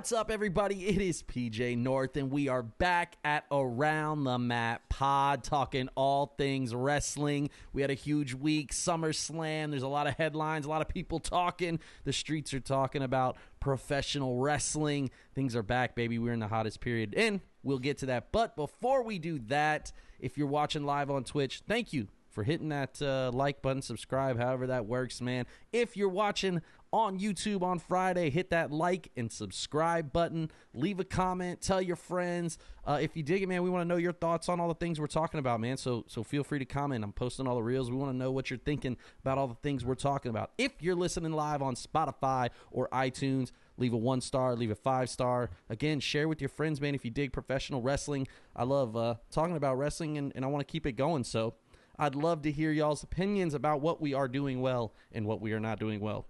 What's up, everybody? It is PJ North, and we are back at Around the Mat Pod, talking all things wrestling. We had a huge week, SummerSlam. There's a lot of headlines, a lot of people talking. The streets are talking about professional wrestling. Things are back, baby. We're in the hottest period, and we'll get to that. But before we do that, if you're watching live on Twitch, thank you for hitting that like button, subscribe, however that works, man. If you're watching on YouTube on Friday, hit that like and subscribe button. Leave a comment. Tell your friends. If you dig it, man, we want to know your thoughts on all the things we're talking about, man. So feel free to comment. I'm posting all the reels. We want to know what you're thinking about all the things we're talking about. If you're listening live on Spotify or iTunes, leave a 1-star, leave a 5-star. Again, share with your friends, man, if you dig professional wrestling. I love talking about wrestling, and I want to keep it going. So I'd love to hear y'all's opinions about what we are doing well and what we are not doing well.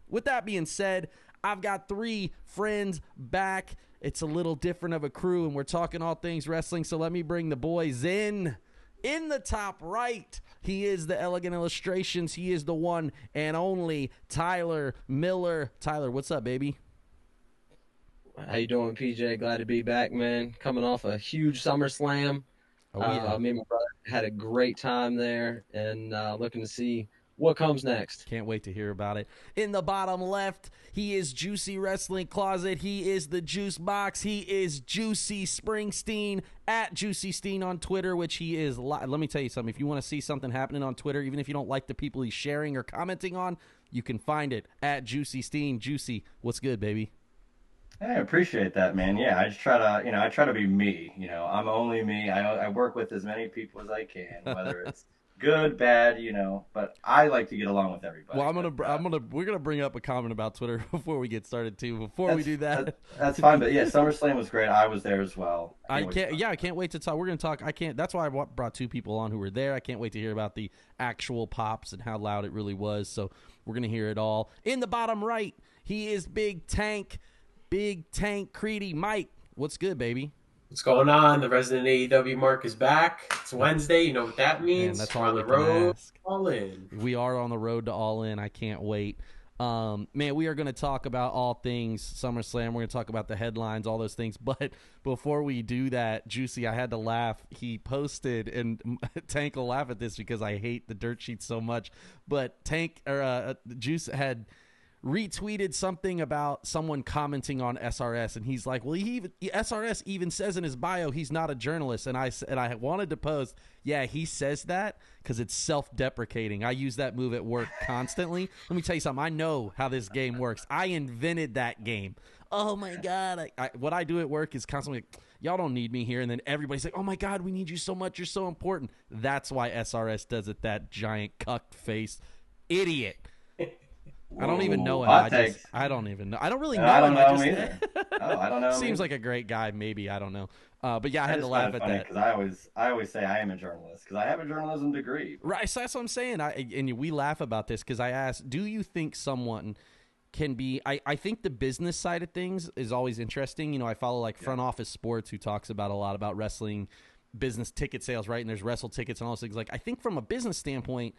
With that being said, I've got 3 friends back. It's a little different of a crew, and we're talking all things wrestling, so let me bring the boys in. In the top right, he is the Elegant Illustrations. He is the one and only Tyler Miller. Tyler, what's up, baby? How you doing, PJ? Glad to be back, man. Coming off a huge SummerSlam. Oh, yeah. Me and my brother had a great time there, and looking to see what comes next. Can't wait to hear about it. In the bottom left, he is Juicy Wrestling Closet. He is the Juice Box. He is Juicy Springsteen at Juicy Steen on Twitter, which he is. Let me tell you something. If you want to see something happening on Twitter, even if you don't like the people he's sharing or commenting on, you can find it at Juicy Steen. Juicy, what's good, baby? I appreciate that, man. Yeah, I just try to, I try to be me. I'm only me. I work with as many people as I can, whether it's good, bad, but I like to get along with everybody. Well, we're gonna bring up a comment about Twitter before we get started too. Before we do that, that's fine. But yeah, SummerSlam was great. I was there as well. I can't wait to talk. We're gonna talk. That's why I brought 2 people on who were there. I can't wait to hear about the actual pops and how loud it really was. So we're gonna hear it all. In the bottom right, he is Big Tank Tancredi. Mike, what's good, baby? What's going on? The resident AEW Mark is back. It's Wednesday. You know what that means. Man, that's We're all on the we can road. ask. All in. We are on the road to All In. I can't wait. Man, we are going to talk about all things SummerSlam. We're going to talk about the headlines, all those things. But before we do that, Juicy, I had to laugh. He posted, and Tank will laugh at this because I hate the dirt sheet so much. But Juice had retweeted something about someone commenting on SRS, and he's like, well, SRS even says in his bio he's not a journalist. And I wanted to post, yeah, he says that because it's self-deprecating. I use that move at work constantly. Let me tell you something. I know how this game works. I invented that game. Oh my God. What I do at work is constantly like, y'all don't need me here. And then everybody's like, oh my God, we need you so much. You're so important. That's why SRS does it, that giant cucked face idiot. I don't even know him. I don't even know. I don't really know him. I don't know him either. I don't know. Seems like a great guy. Maybe. I don't know. But yeah, I had to laugh at that. Because I always say I am a journalist because I have a journalism degree. Right. So that's what I'm saying. And we laugh about this because I asked, do you think someone can be, I think the business side of things is always interesting. I follow like Front Office Sports, who talks about a lot about wrestling, business ticket sales, right? And there's wrestle tickets and all those things. Like, I think from a business standpoint,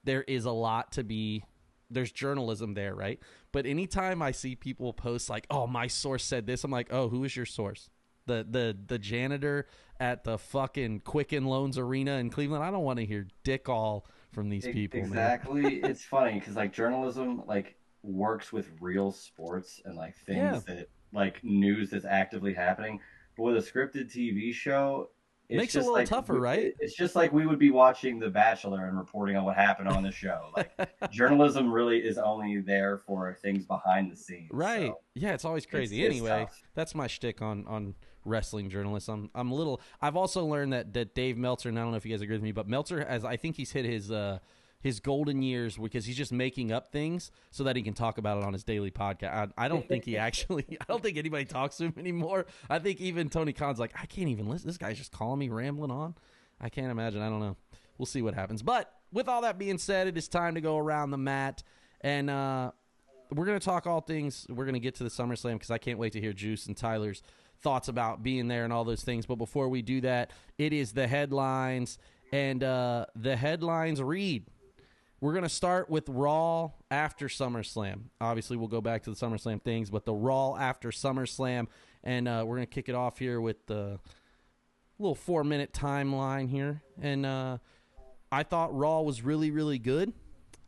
there is a lot to be. There's journalism there, right? But anytime I see people post like, oh, my source said this, I'm like, oh, who is your source? The janitor at the fucking Quicken Loans Arena in Cleveland? I don't want to hear dick all from these people, exactly. Man. It's funny because like journalism like works with real sports and like things that like news that's actively happening. But with a scripted TV show, it makes it a little tougher, right? It's just like we would be watching The Bachelor and reporting on what happened on the show. Like journalism really is only there for things behind the scenes. Right. So yeah, it's always crazy. Anyway, that's my shtick on wrestling journalists. I've also learned that Dave Meltzer, and I don't know if you guys agree with me, but Meltzer, I think he's hit his golden years because he's just making up things so that he can talk about it on his daily podcast. I don't think I don't think anybody talks to him anymore. I think even Tony Khan's like, I can't even listen. This guy's just calling me, rambling on. I can't imagine. I don't know. We'll see what happens. But with all that being said, it is time to go around the mat. And we're going to talk all things. We're going to get to the SummerSlam because I can't wait to hear Juice and Tyler's thoughts about being there and all those things. But before we do that, it is the headlines. And the headlines read, We're going to start with Raw after SummerSlam. Obviously, we'll go back to the SummerSlam things, but the Raw after SummerSlam. And we're going to kick it off here with the little 4-minute timeline here. And I thought Raw was really, really good.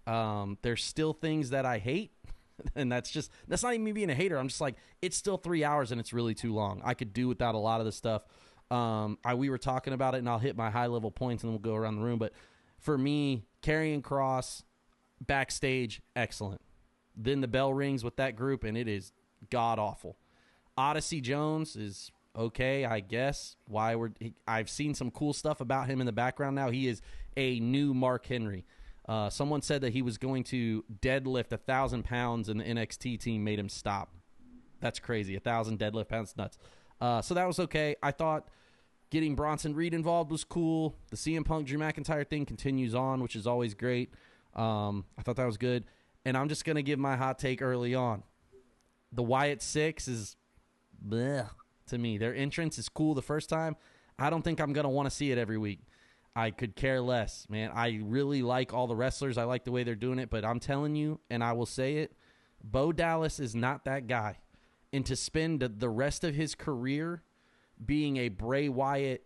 There's still things that I hate. And that's not even me being a hater. I'm just like, it's still 3 hours and it's really too long. I could do without a lot of this stuff. We were talking about it, and I'll hit my high-level points, and then we'll go around the room. But for me, Karrion Kross, backstage, excellent. Then the bell rings with that group, and it is god-awful. Odyssey Jones is okay, I guess. I've seen some cool stuff about him in the background now. He is a new Mark Henry. Someone said that he was going to deadlift 1,000 pounds, and the NXT team made him stop. That's crazy. 1,000 deadlift pounds, nuts. So that was okay. I thought getting Bronson Reed involved was cool. The CM Punk Drew McIntyre thing continues on, which is always great. I thought that was good. And I'm just going to give my hot take early on. The Wyatt Six is bleh to me. Their entrance is cool the first time. I don't think I'm going to want to see it every week. I could care less, man. I really like all the wrestlers. I like the way they're doing it. But I'm telling you, and I will say it, Bo Dallas is not that guy. And to spend the rest of his career being a Bray Wyatt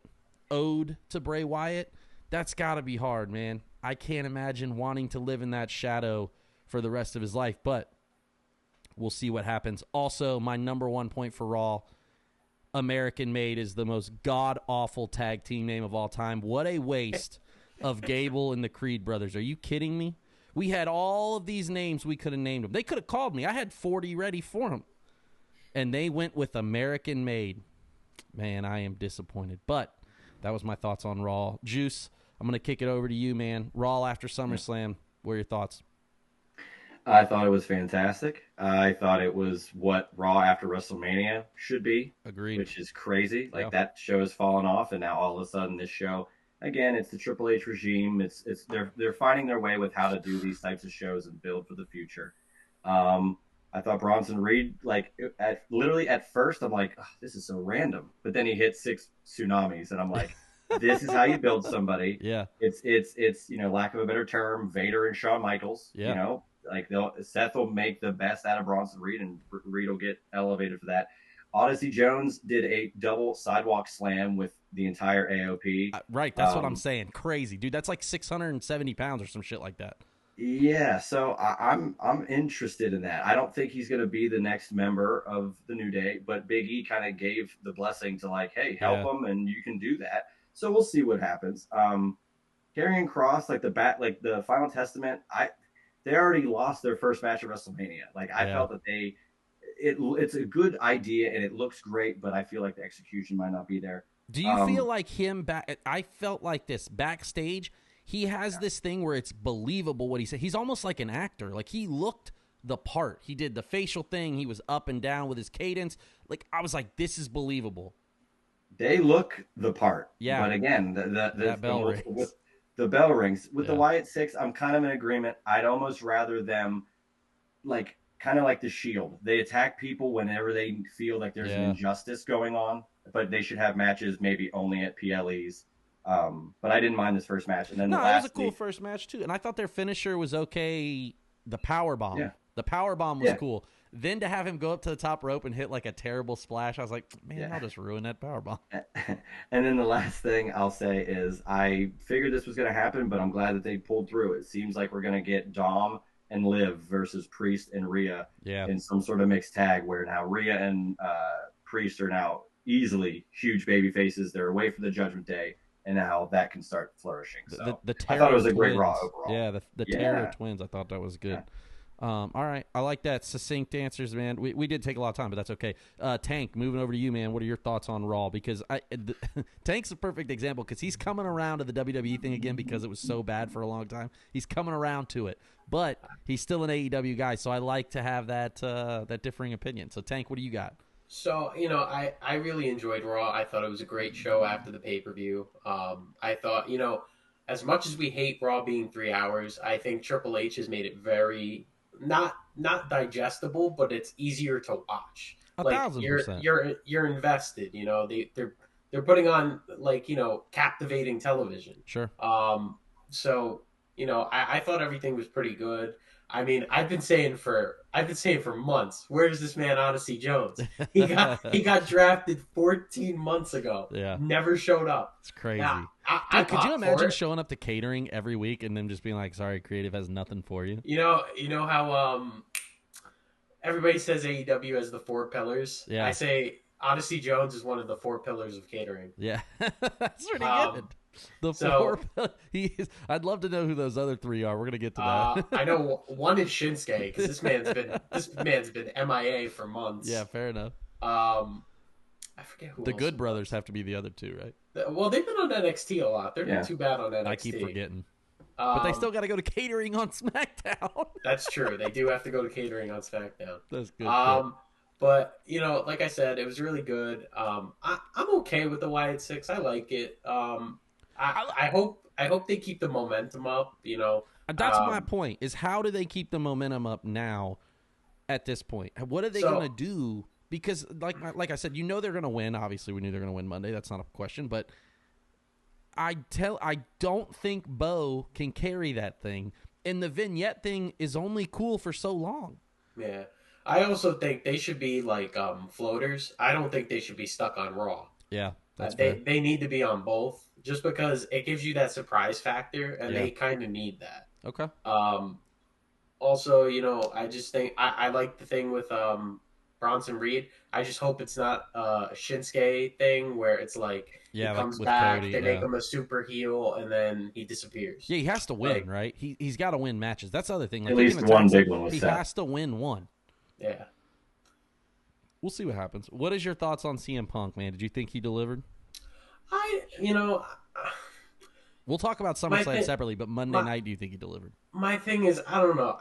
ode to Bray Wyatt, that's got to be hard, man. I can't imagine wanting to live in that shadow for the rest of his life. But we'll see what happens. Also, my number one point for Raw, American Made is the most god-awful tag team name of all time. What a waste of Gable and the Creed brothers. Are you kidding me? We had all of these names we could have named them. They could have called me. I had 40 ready for them. And they went with American Made. Man, I am disappointed. But that was my thoughts on Raw. Juice, I'm going to kick it over to you, man. Raw after SummerSlam. What are your thoughts? I thought it was fantastic. I thought it was what Raw after WrestleMania should be. Agreed. Which is crazy. Like, that show has fallen off, and now all of a sudden this show, again, it's the Triple H regime. It's they're finding their way with how to do these types of shows and build for the future. I thought Bronson Reed, literally at first, I'm like, oh, this is so random. But then he hit 6 tsunamis, and I'm like, this is how you build somebody. Yeah. It's lack of a better term, Vader and Shawn Michaels. Yeah. Seth will make the best out of Bronson Reed, and Reed will get elevated for that. Odyssey Jones did a double sidewalk slam with the entire AOP. Right, that's what I'm saying. Crazy, dude. That's like 670 pounds or some shit like that. Yeah, so I'm interested in that. I don't think he's going to be the next member of the New Day, but Big E kind of gave the blessing to hey, help him, and you can do that. So we'll see what happens. Karrion Kross, the Final Testament, they already lost their first match at WrestleMania. I felt that it's a good idea and it looks great, but I feel like the execution might not be there. Do you feel like him back? I felt like this backstage. He has this thing where it's believable what he said. He's almost like an actor. He looked the part. He did the facial thing. He was up and down with his cadence. I was like, this is believable. They look the part. Yeah. But again, the bell rings. The bell rings. With the Wyatt Six, I'm kind of in agreement. I'd almost rather them, kind of like the Shield. They attack people whenever they feel like there's an injustice going on, but they should have matches maybe only at PLEs. But I didn't mind this first match. And then that was a cool first match too. And I thought their finisher was okay. The power bomb. Yeah. The power bomb was cool. Then to have him go up to the top rope and hit a terrible splash, I was like, man, I'll just ruin that power bomb. And then the last thing I'll say is I figured this was going to happen, but I'm glad that they pulled through. It seems like we're going to get Dom and Liv versus Priest and Rhea in some sort of mixed tag where now Rhea and Priest are now easily huge baby faces. They're away for the Judgment Day. And now that can start flourishing. So I thought it was a great Raw overall. Yeah, the Terror Twins, I thought that was good. All right, I like that. Succinct answers, man. We did take a lot of time, but that's okay. Tank, moving over to you, man. What are your thoughts on Raw? Because Tank's a perfect example because he's coming around to the WWE thing again because it was so bad for a long time. He's coming around to it, but he's still an AEW guy, so I like to have that differing opinion. So, Tank, what do you got? So, I really enjoyed Raw. I thought it was a great show after the pay-per-view. I thought, as much as we hate Raw being 3 hours, I think Triple H has made it very not digestible, but it's easier to watch. 1,000%. You're invested. They're putting on captivating television. Sure. So I thought everything was pretty good. I mean, I've been saying for months, where's this man Odyssey Jones? He got drafted 14 months ago. Yeah. Never showed up. It's crazy. Yeah, I Dude, could you popped for imagine it. showing up to catering every week and then just being like, sorry, creative has nothing for you? You know how everybody says AEW has the four pillars. Yeah. I say Odyssey Jones is one of the four pillars of catering. Yeah. That's pretty Um, good. The so- I'd love to know who those other three are. We're going to get to that. I know one is Shinsuke because this man's been MIA for months. Yeah, fair enough. I forget who The else Good it Brothers have to be the other two, right? was. Well, they've been on NXT a lot. They're Yeah. not too bad on NXT. I keep forgetting. But they still got to go to catering on SmackDown. That's true. They do have to go to catering on SmackDown. That's good. But like I said, it was really good. I'm okay with the Wyatt Six. I like it. I hope they keep the momentum up. That's my point, is how do they keep the momentum up now at this point? What are they going to do? Because, like I said, they're going to win. Obviously, we knew they're going to win Monday. That's not a question. But I don't think Bo can carry that thing. And the vignette thing is only cool for so long. Yeah. I also think they should be like floaters. I don't think they should be stuck on Raw. Yeah, that's they need to be on both, just because it gives you that surprise factor, and they kind of need that. Okay. Also, I just think I like the thing with Bronson Reed. I just hope it's not a Shinsuke thing where it's like he comes with back, Cody, they make him a super heel, and then he disappears. Yeah, he has to win, right? He's got to win matches. That's the other thing. At least one big one was He set. has to win one. Yeah. We'll see what happens. What is your thoughts on CM Punk, man? Did you think he delivered? We'll talk about SummerSlam separately, but Monday night, do you think he delivered? My thing is, I don't know.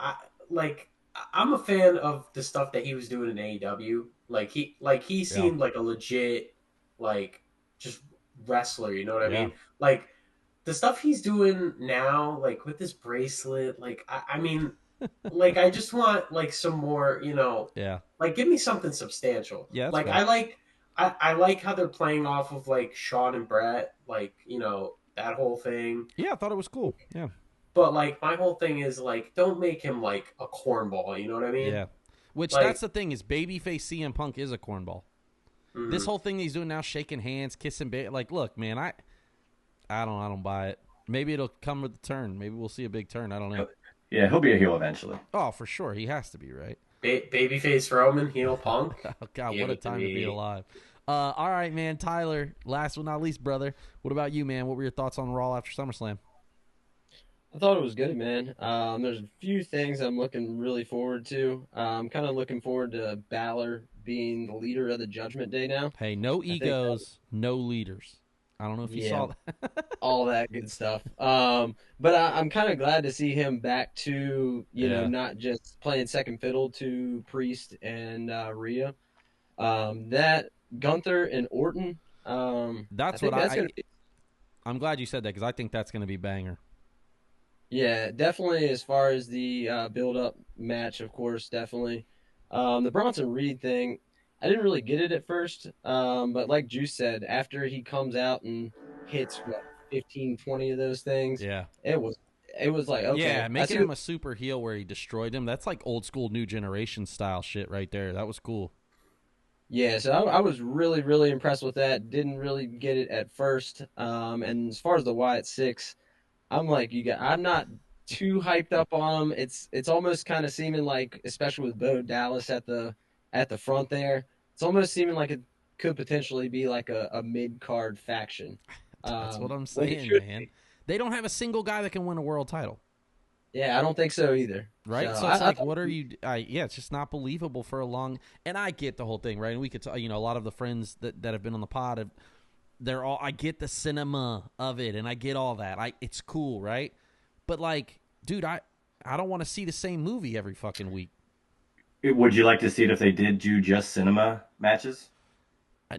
I'm a fan of the stuff that he was doing in AEW. He seemed like a legit, just wrestler. You know what I mean? Like the stuff he's doing now, like with this bracelet. I mean, I just want some more. Give me something substantial. Yeah. Like fair. I like how they're playing off of Sean and Brett. That whole thing. Yeah, I thought it was cool. Yeah. But my whole thing is don't make him a cornball. You know what I mean? Yeah. Which that's the thing is, babyface CM Punk is a cornball. Mm-hmm. This whole thing he's doing now, shaking hands, kissing, look, man, I don't buy it. Maybe it'll come with the turn. Maybe we'll see a big turn. I don't know. Yeah, he'll be a heel eventually. Oh, for sure, he has to be, right? Babyface Roman, heel Punk. Oh, God, what a time to be alive. All right, man. Tyler, last but not least, brother. What about you, man? What were your thoughts on Raw after SummerSlam? I thought it was good, man. There's a few things I'm looking really forward to. I'm kind of looking forward to Balor being the leader of the Judgment Day now. Hey, no egos, no leaders. I don't know if you saw that. All that good stuff. But I'm kind of glad to see him back to, not just playing second fiddle to Priest and Rhea. That Gunther and Orton. That's what I'm glad you said that, because I think that's going to be banger. Yeah, definitely. As far as the build-up match, of course, definitely. The Bronson Reed thing, I didn't really get it at first, but like Juice said, after he comes out and hits 15, 20 of those things, it was like, okay. Yeah, making him a super heel where he destroyed him, that's like old school New Generation style shit right there. That was cool. Yeah, so I was really, really impressed with that. Didn't really get it at first. And as far as the Wyatt Six, I'm not too hyped up on them. It's almost kind of seeming like, especially with Bo Dallas at the front there, it's almost seeming like it could potentially be like a mid-card faction. That's what I'm saying, man. They don't have a single guy that can win a world title. Yeah, I don't think so either. Right? So it's what are you... it's just not believable for a long... And I get the whole thing, right? And we could... a lot of the friends that have been on the pod, they're all... I get the cinema of it, and I get all that. It's cool, right? But, dude, I don't want to see the same movie every fucking week. Would you like to see it if they did do just cinema matches?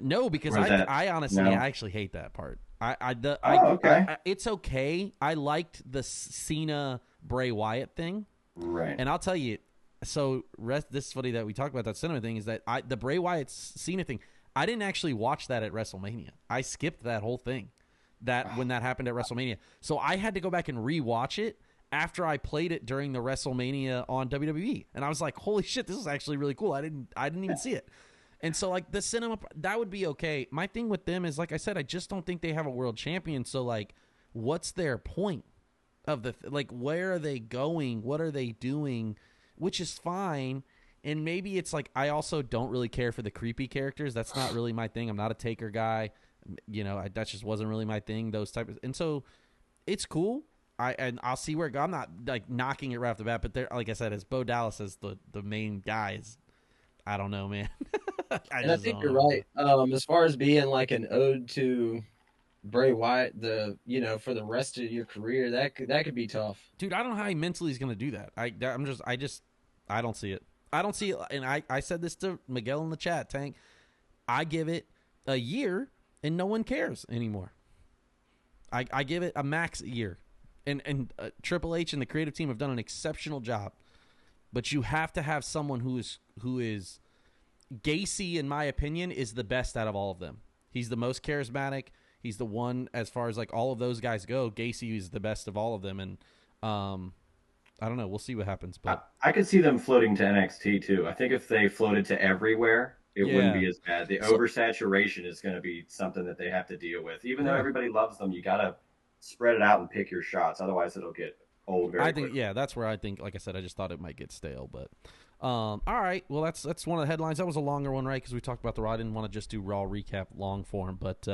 No, because I honestly, I actually hate that part. Okay. It's okay. I liked the Cena Bray Wyatt thing, right? And I'll tell you. So, this is funny that we talked about that cinema thing. Is that the Bray Wyatt Cena thing? I didn't actually watch that at WrestleMania. I skipped that whole thing. When that happened at WrestleMania, so I had to go back and rewatch it. after I played it during the WrestleMania on WWE, and I was like, holy shit, this is actually really cool. I didn't even see it. And so, like, the cinema, that would be okay. My thing with them is, like I said, I just don't think they have a world champion. So, like, what's their point of like, where are they going? What are they doing? Which is fine. And maybe it's like, I also don't really care for the creepy characters. That's not really my thing. I'm not a Taker guy. You know, that just wasn't really my thing, those type of, and so it's cool. And I'll see where it goes. I'm not, like, knocking it right off the bat, but like I said, as Bo Dallas as the main guy is, I don't know, man. I think you're right. As far as being like an ode to Bray Wyatt, for the rest of your career, that could be tough. Dude, I don't know how he mentally is going to do that. I don't see it. I don't see it. And I said this to Miguel in the chat, Tank. I give it a year and no one cares anymore. I give it a max year. And Triple H and the creative team have done an exceptional job. But you have to have someone who is Gacy, in my opinion, is the best out of all of them. He's the most charismatic. He's the one, as far as, like, all of those guys go, Gacy is the best of all of them. And I don't know. We'll see what happens. But I could see them floating to NXT too. I think if they floated to everywhere, it wouldn't be as bad. The oversaturation is going to be something that they have to deal with. Even though everybody loves them, you got to spread it out and pick your shots. Otherwise, it'll get old very quickly. Yeah, that's where I think, like I said, I just thought it might get stale. But all right, well, that's one of the headlines. That was a longer one, right? Because we talked about the Raw. I didn't want to just do Raw recap long form. But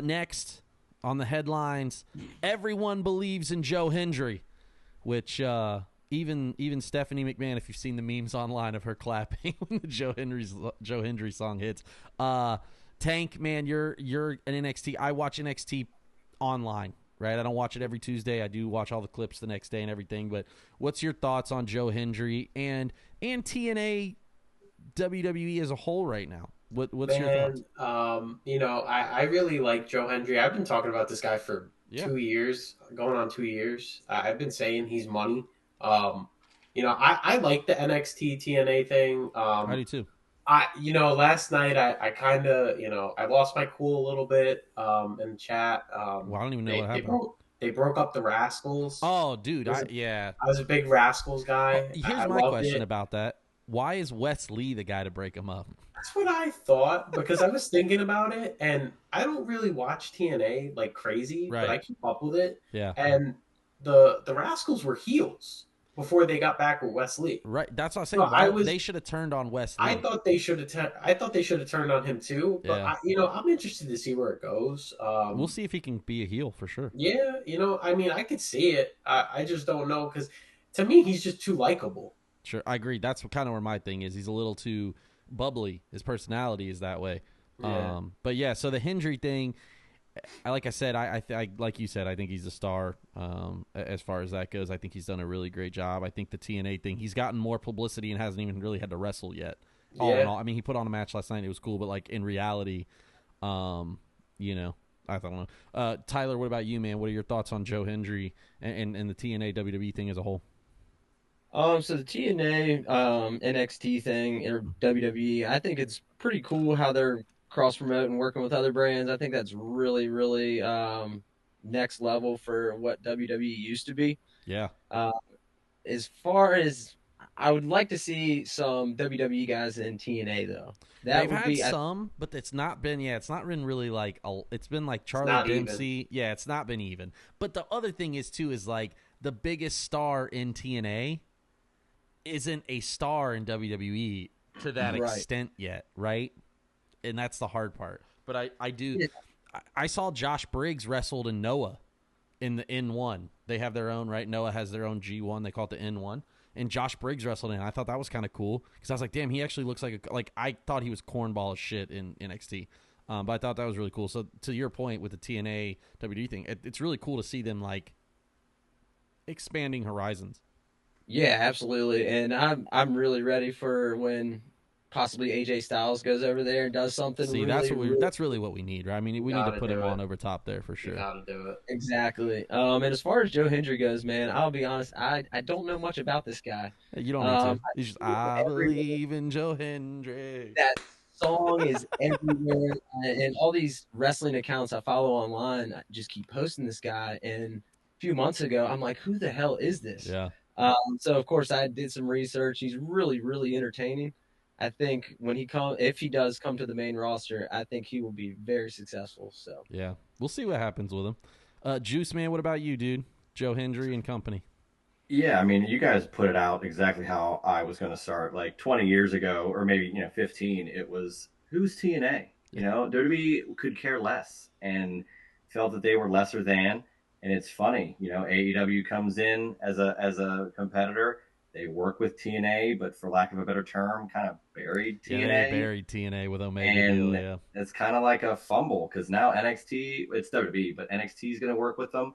next on the headlines, everyone believes in Joe Hendry, which even Stephanie McMahon, if you've seen the memes online of her clapping when the Joe Hendry song hits. Tank, man, you're an NXT. I watch NXT online, right? I don't watch it every Tuesday. I do watch all the clips the next day and everything. But what's your thoughts on Joe Hendry and TNA WWE as a whole right now? What's your thoughts? I really like Joe Hendry. I've been talking about this guy for 2 years, going on 2 years. I've been saying he's money. I like the NXT TNA thing. I do too. Last night I kind of, I lost my cool a little bit in the chat. Well, I don't even know what happened. They broke up the Rascals. Oh, dude, I was a big Rascals guy. Here's my question about that. Why is Wes Lee the guy to break them up? That's what I thought, because I was thinking about it, and I don't really watch TNA like crazy, but I keep up with it. Yeah. And the Rascals were heels before they got back with Wes Lee. Right. That's what I was saying. They should have turned on Wes Lee. I thought they should have turned on him too. But I'm interested to see where it goes. We'll see if he can be a heel for sure. Yeah, I could see it. I just don't know, because to me he's just too likable. Sure, I agree. That's kind of where my thing is. He's a little too bubbly. His personality is that way. Yeah. But yeah, so the Hendry thing, like I said, I like you said, I think he's a star. As far as that goes, I think he's done a really great job. I think the TNA thing, he's gotten more publicity and hasn't even really had to wrestle yet. All in all, I mean, he put on a match last night. It was cool, but like in reality, I don't know. Tyler, what about you, man? What are your thoughts on Joe Hendry and the TNA WWE thing as a whole? So the TNA NXT thing or WWE, I think it's pretty cool how they're cross promoting, working with other brands. I think that's really, really next level for what WWE used to be. Yeah. As far as I would like to see some WWE guys in TNA though. They've had some, but it's not been. Yeah, it's not been really like. It's been like Charlie Dempsey. Even. Yeah, it's not been even. But the other thing is too is like the biggest star in TNA isn't a star in WWE to that extent yet, right? And that's the hard part. But I do. Yeah. I saw Josh Briggs wrestled in Noah in the N1. They have their own, right? Noah has their own G1. They call it the N1. And Josh Briggs wrestled in. I thought that was kind of cool because I was like, damn, he actually looks like I thought he was cornball as shit in NXT. But I thought that was really cool. So to your point with the TNA WWE thing, it's really cool to see them like expanding horizons. Yeah, absolutely. And I'm really ready for when possibly AJ Styles goes over there and does something. See, really, that's really what we need, right? I mean, we need to put him on over top there for sure. You gotta do it. Exactly. And as far as Joe Hendry goes, man, I'll be honest, I don't know much about this guy. You don't need to. He's just, I believe in Joe Hendry. That song is everywhere. And all these wrestling accounts I follow online, I just keep posting this guy. And few months ago. I'm like, who the hell is this? Yeah. So of course I did some research. He's really, really entertaining. I think if he does come to the main roster, I think he will be very successful. So Yeah. We'll see what happens with him. Juice Man, what about you, dude? Joe Hendry and company. Yeah, I mean, you guys put it out exactly how I was going to start. Like 20 years ago, or maybe 15, it was who's TNA? WWE could care less and felt that they were lesser than. And it's funny, AEW comes in as a competitor. They work with TNA, but for lack of a better term, kind of buried Yeah, they TNA. buried TNA with Omega deal, And yeah. it's kind of like a fumble because now NXT, it's WWE, but NXT is going to work with them.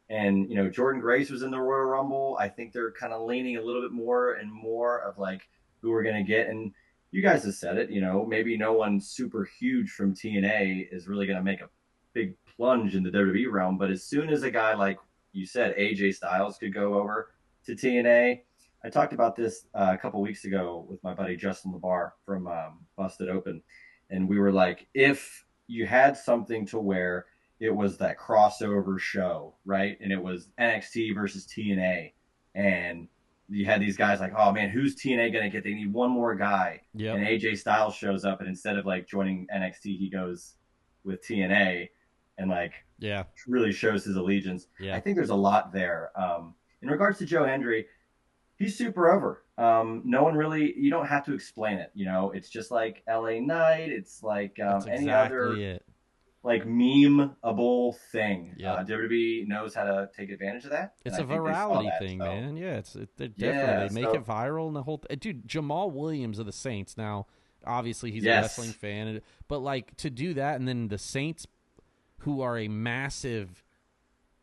And Jordan Grace was in the Royal Rumble. I think they're kind of leaning a little bit more and more of like who we're going to get. And you guys have said it. Maybe no one super huge from TNA is really going to make a big plunge in the WWE realm. But as soon as a guy like you said, AJ Styles could go over to TNA. I talked about this a couple weeks ago with my buddy Justin LeBar from Busted Open, and we were like, if you had something to where it was that crossover show, right? And it was NXT versus TNA. And you had these guys like, oh man, who's TNA going to get? They need one more guy. Yep. And AJ Styles shows up, and instead of like joining NXT, he goes with TNA and like really shows his allegiance. Yeah. I think there's a lot there. In regards to Joe Hendry, he's super over. No one really, you don't have to explain it. It's just like LA Knight. It's like any other like meme-able thing. WWE knows how to take advantage of that. It's a virality thing, man. Yeah, they definitely make it viral and the whole dude, Jamal Williams of the Saints. Now, obviously he's a wrestling fan, but like to do that, and then the Saints, who are a massive,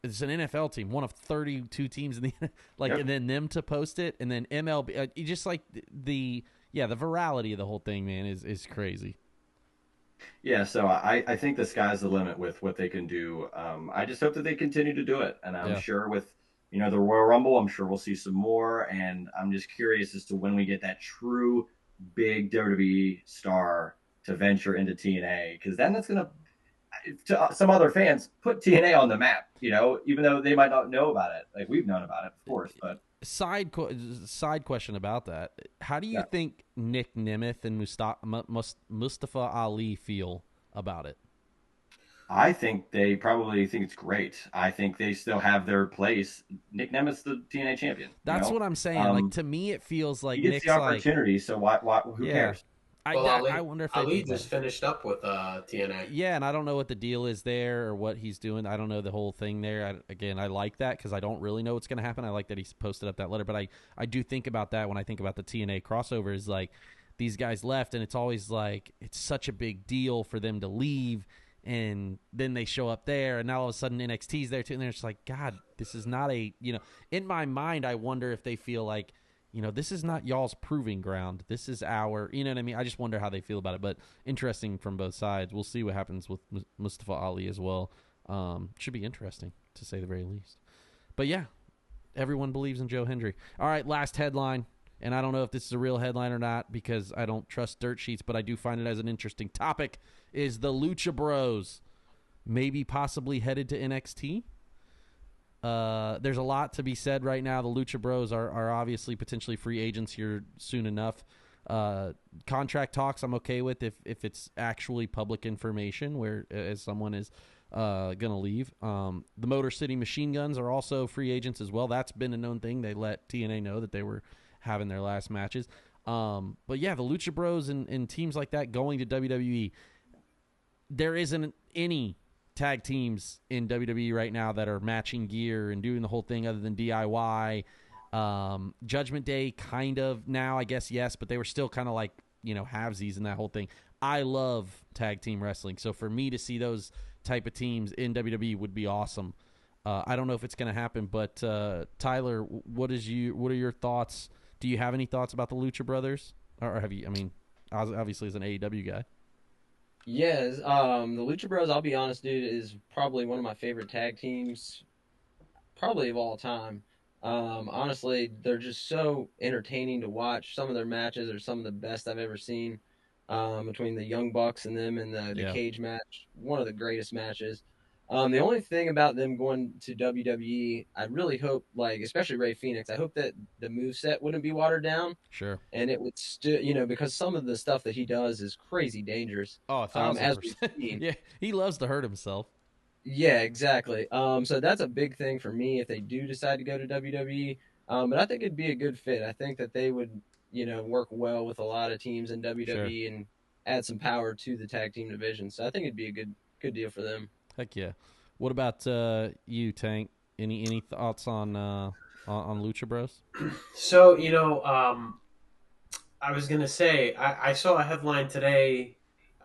it's an NFL team, one of 32 teams in the and then them to post it, and then MLB, you just like the virality of the whole thing, man, is crazy. Yeah, so I think the sky's the limit with what they can do. I just hope that they continue to do it, and I'm sure with the Royal Rumble, I'm sure we'll see some more, and I'm just curious as to when we get that true big WWE star to venture into TNA, because then that's gonna, to some other fans, put TNA on the map. Even though they might not know about it, like we've known about it, of course, but. Side question about that. How do you think Nick Nemeth and Mustafa Ali feel about it? I think they probably think it's great. I think they still have their place. Nick Nemeth's the TNA champion. That's what I'm saying. Like to me, it feels like he gets Nick's the opportunity. So why? Who cares? I wonder if Ali just finished up with TNA. Yeah, and I don't know what the deal is there or what he's doing. I don't know the whole thing there. I like that because I don't really know what's going to happen. I like that he's posted up that letter, but I do think about that when I think about the TNA crossover. Is like these guys left, and it's always like it's such a big deal for them to leave, and then they show up there, and now all of a sudden NXT's there too, and they're just like, God, this is not a In my mind, I wonder if they feel like, this is not y'all's proving ground. This is our, you know what I mean? I just wonder how they feel about it, but interesting from both sides. We'll see what happens with Mustafa Ali as well. Should be interesting, to say the very least. But yeah, everyone believes in Joe Hendry. All right, last headline, and I don't know if this is a real headline or not because I don't trust dirt sheets, but I do find it as an interesting topic, is the Lucha Bros maybe possibly headed to NXT? There's a lot to be said right now. The Lucha Bros are obviously potentially free agents here soon enough. Contract talks I'm okay with if it's actually public information where as someone is going to leave. The Motor City Machine Guns are also free agents as well. That's been a known thing. They let TNA know that they were having their last matches. But yeah, the Lucha Bros and teams like that going to WWE. There isn't any tag teams in WWE right now that are matching gear and doing the whole thing other than DIY. Judgment Day kind of now, I guess, yes, but they were still kind of like, halvesies in that whole thing. I love tag team wrestling, so for me to see those type of teams in WWE would be awesome. I don't know if it's going to happen, but Tyler, what are your thoughts? Do you have any thoughts about the Lucha Brothers? Or have you, obviously as an AEW guy. Yes, the Lucha Bros, I'll be honest, dude, is probably one of my favorite tag teams, probably of all time. Honestly, they're just so entertaining to watch. Some of their matches are some of the best I've ever seen. Between the Young Bucks and them in the cage match, one of the greatest matches. The only thing about them going to WWE, I really hope, like especially Ray Phoenix, I hope that the moveset wouldn't be watered down, Sure. and it would still, you know, because some of the stuff that he does is crazy dangerous. Oh, 1,000%. As we've seen. Yeah, he loves to hurt himself. Yeah, exactly. So that's a big thing for me if they do decide to go to WWE. But I think it'd be a good fit. I think that they would, you know, work well with a lot of teams in WWE and add some power to the tag team division. So I think it'd be a good deal for them. Heck yeah. What about you, Tank? Any thoughts on Lucha Bros? So, you know, I was going to say, I saw a headline today.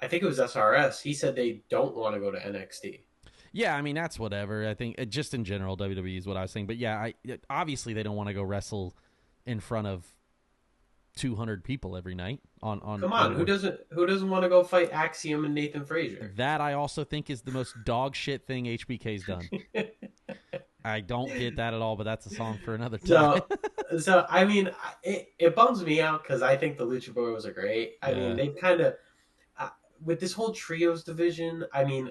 I think it was SRS. He said they don't want to go to NXT. Yeah, I mean, that's whatever. I think just in general, WWE is what I was saying. But yeah, obviously they don't want to go wrestle in front of 200 people every night. On Come on, who doesn't want to go fight Axiom and Nathan Frazier? That I also think is the most dog shit thing HBK's done. I don't get that at all, but that's a song for another time. So I mean, it bums me out because I think the Lucha Bros are great. I mean, they've kind of with this whole trios division. I mean,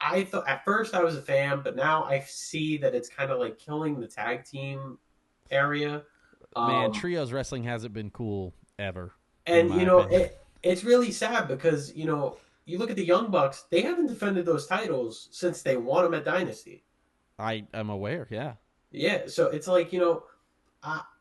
I thought at first I was a fan, but now I see that it's kind of like killing the tag team area. Man, trios wrestling hasn't been cool ever. And you know, it's really sad because you know, you look at the Young Bucks; they haven't defended those titles since they won them at Dynasty. I'm aware, yeah. Yeah, so it's like, you know,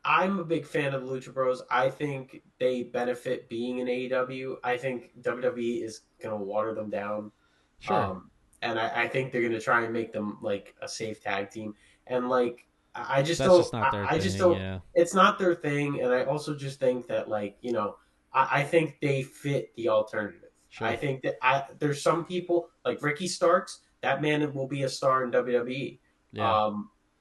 I'm a big fan of the Lucha Bros. I think they benefit being in AEW. I think WWE is going to water them down. Sure. And I think they're going to try and make them like a safe tag team. And like, I just That's don't. just not their I thing, just don't. Yeah. It's not their thing. And I also just think that, like, you know, I think they fit the alternative. Sure. I think that there's some people like Ricky Starks. That man will be a star in WWE. Yeah.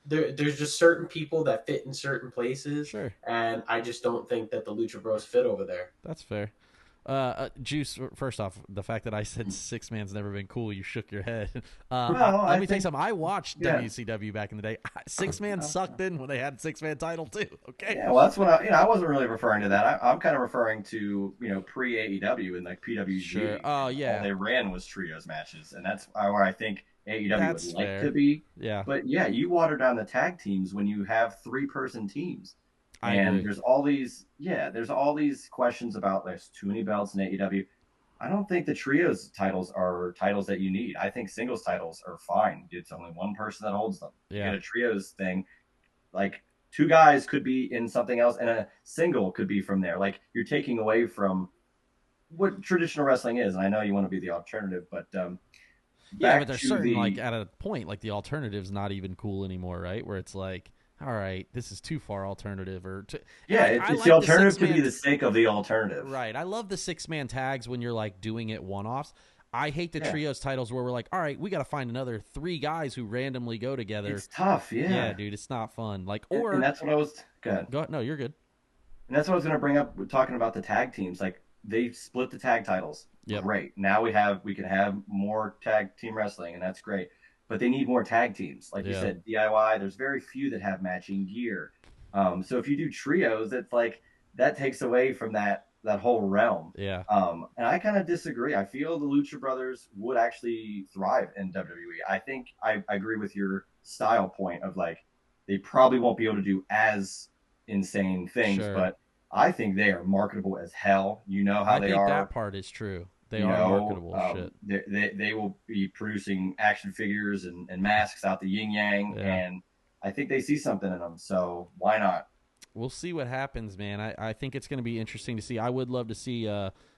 There's just certain people that fit in certain places, Sure. and I just don't think that the Lucha Bros fit over there. That's fair. Juice, first off, the fact that I said 6-man's never been cool, you shook your head. Let me tell you something. I watched WCW back in the day. 6-man sucked in when they had 6-man title too. Okay. Yeah, well, that's what I wasn't really referring to that. I'm kind of referring to pre AEW and like PWG. Sure. Oh yeah. All they ran was trios matches, and that's where I think AEW would like fair. to be. Yeah. But yeah, you water down the tag teams when you have 3-person teams. I and agree. there's all these questions about there's too many belts in AEW. I don't think the trios titles are titles that you need. I think singles titles are fine. It's only one person that holds them. Yeah. You get a trios thing, like 2 guys could be in something else, and a single could be from there. Like you're taking away from what traditional wrestling is. And I know you want to be the alternative, but yeah, but there's certain like at a point like the alternative's not even cool anymore, right? Where it's like, all right, this is too far alternative, it's like the alternative to be the sake of the alternative, right? I love the 6-man tags when you're like doing it one-offs. I hate the trios titles where we're like, all right, we got to find another 3 guys who randomly go together. It's tough, yeah, dude, it's not fun. Like, or and that's what I was good. Go, no, you're good. And that's what I was going to bring up talking about the tag teams. Like they split the tag titles. Yep. Great. Now we can have more tag team wrestling, and that's great. But they need more tag teams. Like you said, DIY, there's very few that have matching gear. So if you do trios, it's like that takes away from that whole realm. Yeah. And I kind of disagree. I feel the Lucha Brothers would actually thrive in WWE. I think I agree with your style point of like they probably won't be able to do as insane things, but I think they are marketable as hell. You know how they are. I think that part is true. They are marketable shit. They will be producing action figures and masks out the yin yang, and I think they see something in them. So why not? We'll see what happens, man. I think it's going to be interesting to see. I would love to see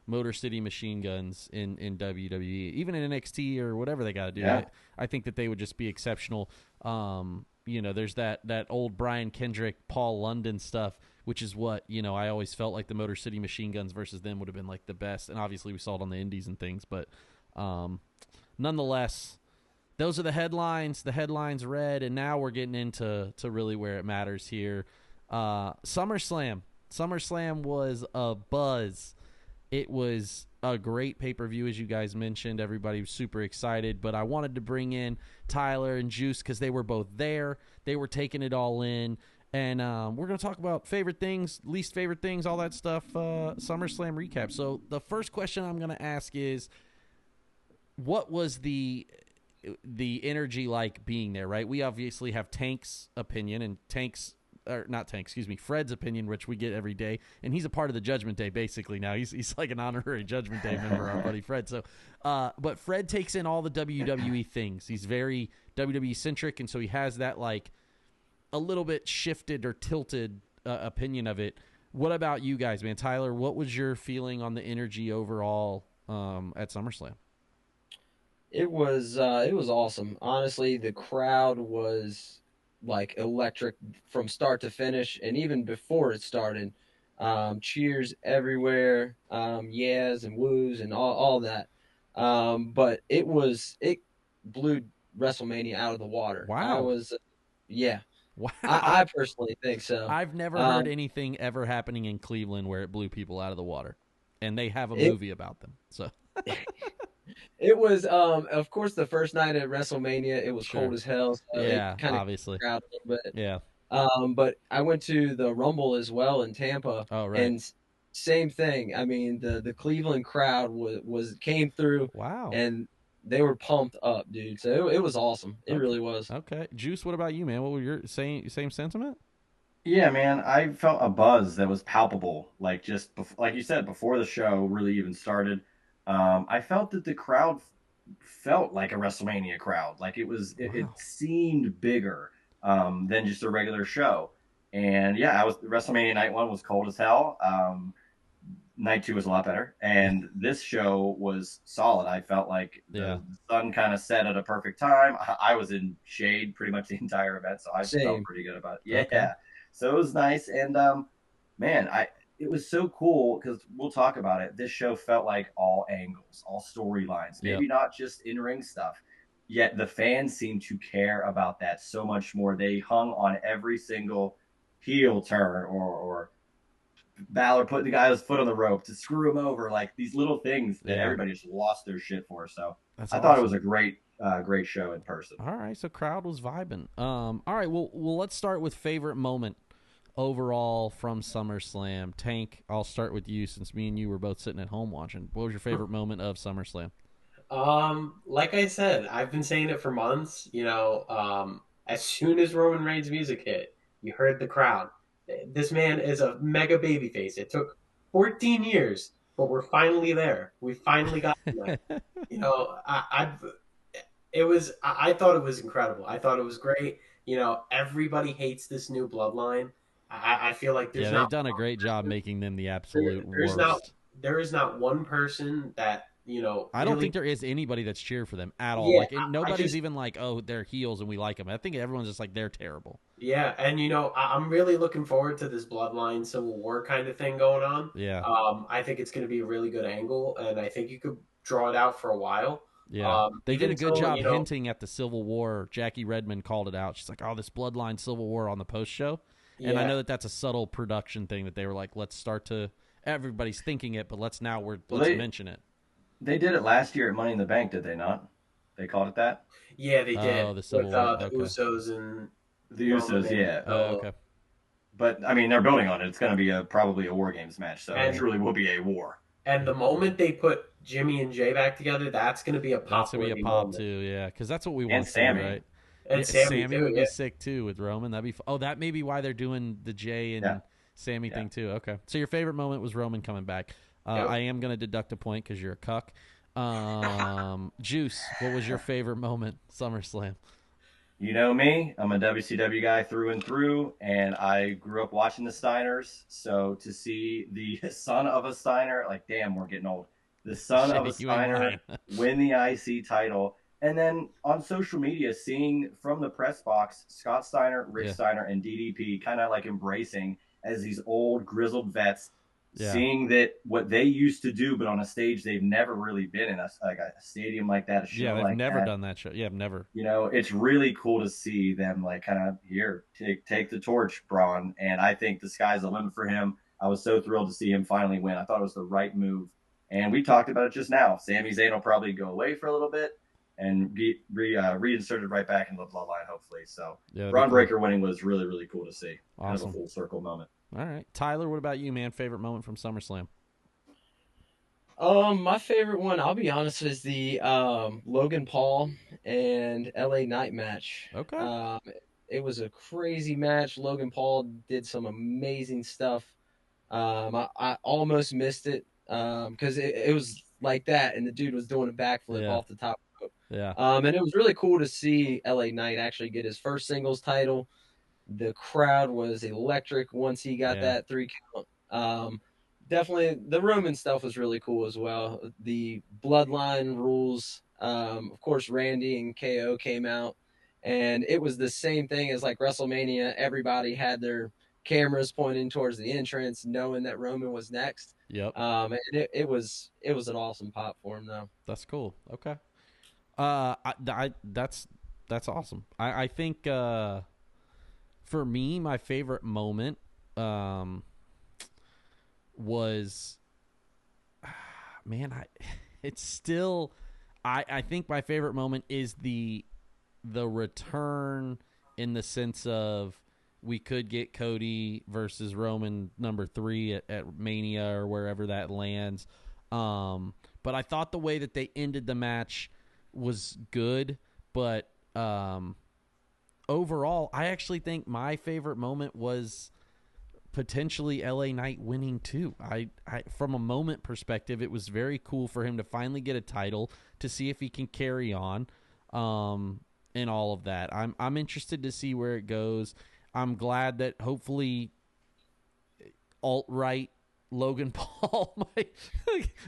Motor City Machine Guns in WWE, even in NXT or whatever they got to do. Yeah. I think that they would just be exceptional. There's that old Brian Kendrick, Paul London stuff, which is what, I always felt like the Motor City Machine Guns versus them would have been like the best. And obviously we saw it on the indies and things, but nonetheless, those are the headlines. The headlines read, and now we're getting into really where it matters here. SummerSlam. SummerSlam was a buzz. It was a great pay-per-view, as you guys mentioned. Everybody was super excited, but I wanted to bring in Tyler and Juice because they were both there. They were taking it all in. And we're going to talk about favorite things, least favorite things, all that stuff, SummerSlam recap. So the first question I'm going to ask is, what was the the energy like being there, right? We obviously have Tank's opinion and Fred's opinion, which we get every day, and he's a part of the Judgment Day basically now. He's like an honorary Judgment Day member, our buddy Fred. So, but Fred takes in all the WWE things. He's very WWE centric, and so he has that like a little bit shifted or tilted opinion of it. What about you guys, man? Tyler, what was your feeling on the energy overall at SummerSlam? It was awesome. Honestly, the crowd was like electric from start to finish, and even before it started, cheers everywhere, yeahs and woos and all that. But it blew WrestleMania out of the water. Wow. Yeah. Wow. I personally think so. I've never heard anything ever happening in Cleveland where it blew people out of the water, and they have a movie about them. So it was, of course, the first night at WrestleMania. It was cold as hell. So yeah, it kind of obviously. Out a little bit. Yeah. But I went to the Rumble as well in Tampa. Oh, right. And same thing. I mean, the Cleveland crowd came through. Wow. And they were pumped up, dude. So it was awesome. It really was. Okay. Juice, what about you, man? What were your same sentiment? Yeah, man, I felt a buzz that was palpable. Like like you said, before the show really even started, I felt that the crowd felt like a WrestleMania crowd. Like it seemed bigger than just a regular show. And yeah, WrestleMania night 1 was cold as hell. Night 2 was a lot better, and this show was solid. I felt like the sun kind of set at a perfect time. I was in shade pretty much the entire event, so I felt pretty good about it. Yeah, okay. So it was nice, and man, it was so cool because we'll talk about it. This show felt like all angles, all storylines, maybe not just in-ring stuff. Yet the fans seemed to care about that so much more. They hung on every single heel turn or Balor putting the guy's foot on the rope to screw him over, like these little things that everybody just lost their shit for. So I thought it was a great show in person. All right, so crowd was vibing. All right, well, let's start with favorite moment overall from SummerSlam. Tank, I'll start with you since me and you were both sitting at home watching. What was your favorite moment of SummerSlam? Like I said, I've been saying it for months. As soon as Roman Reigns' music hit, you heard the crowd. This man is a mega babyface. It took 14 years, but we're finally there. We finally got there. I thought it was incredible. I thought it was great. Everybody hates this new bloodline. I feel like they've done a great job making them the absolute worst. There is not one person that I don't think there is anybody that's cheered for them at all. Yeah, nobody's even like, oh, they're heels and we like them. I think everyone's just like, they're terrible. Yeah, and I'm really looking forward to this Bloodline Civil War kind of thing going on. Yeah. I think it's going to be a really good angle, and I think you could draw it out for a while. Yeah, they did a good job hinting at the Civil War. Jackie Redmond called it out. She's like, oh, this Bloodline Civil War on the post show. And I know that's a subtle production thing that they were like, let's start to, everybody's thinking it, but let's mention it. They did it last year at Money in the Bank, did they not? They called it that? Yeah, they did. Oh, the Civil War. The Usos and... The Usos, yeah. Oh, okay. But, I mean, they're building on it. It's going to be probably a War Games match, so it truly will be a war. And the moment they put Jimmy and Jay back together, that's going to be a pop. That's going to be a pop, too, yeah. Because that's what we want to see, right? And Sammy would be sick, too, with Roman. That'd be that may be why they're doing the Jay and Sammy thing, too. Okay. So your favorite moment was Roman coming back. I am going to deduct a point because you're a cuck. Juice, what was your favorite moment, SummerSlam? You know me, I'm a WCW guy through and through, and I grew up watching the Steiners, so to see the son of a Steiner, like, damn, we're getting old. The son of a Steiner win the IC title, and then on social media, seeing from the press box, Scott Steiner, Rick Steiner, and DDP kind of like embracing as these old grizzled vets. Yeah. Seeing that what they used to do, but on a stage they've never really been in a stadium like that. They've never done that show. Yeah, never. It's really cool to see them like kind of take the torch, Braun. And I think the sky's the limit for him. I was so thrilled to see him finally win. I thought it was the right move. And we talked about it just now. Sami Zayn will probably go away for a little bit and be reinserted right back into the bloodline, hopefully. So Braun Breaker winning was really, really cool to see. Awesome. Kind of a full circle moment. All right. Tyler, what about you, man? Favorite moment from SummerSlam? My favorite one, I'll be honest, is the Logan Paul and LA Knight match. Okay. It was a crazy match. Logan Paul did some amazing stuff. I almost missed it because it was like that, and the dude was doing a backflip Yeah. off the top rope. Yeah. And it was really cool to see LA Knight actually get his first singles title. The crowd was electric once he got Yeah. that 3 count. Definitely, the Roman stuff was really cool as well. The bloodline rules. Of course, Randy and KO came out, and it was the same thing as like WrestleMania. Everybody had their cameras pointing towards the entrance, knowing that Roman was next. Yep. And it was an awesome pop for him, though. That's cool. Okay. That's awesome. I think for me, my favorite moment was, man, it's still, I think my favorite moment is the return, in the sense of we could get Cody versus Roman number 3 at Mania or wherever that lands. But I thought the way that they ended the match was good, but overall, I actually think my favorite moment was potentially LA Knight winning too. I from a moment perspective, it was very cool for him to finally get a title, to see if he can carry on, and all of that. I'm interested to see where it goes. I'm glad that hopefully alt-right Logan Paul might,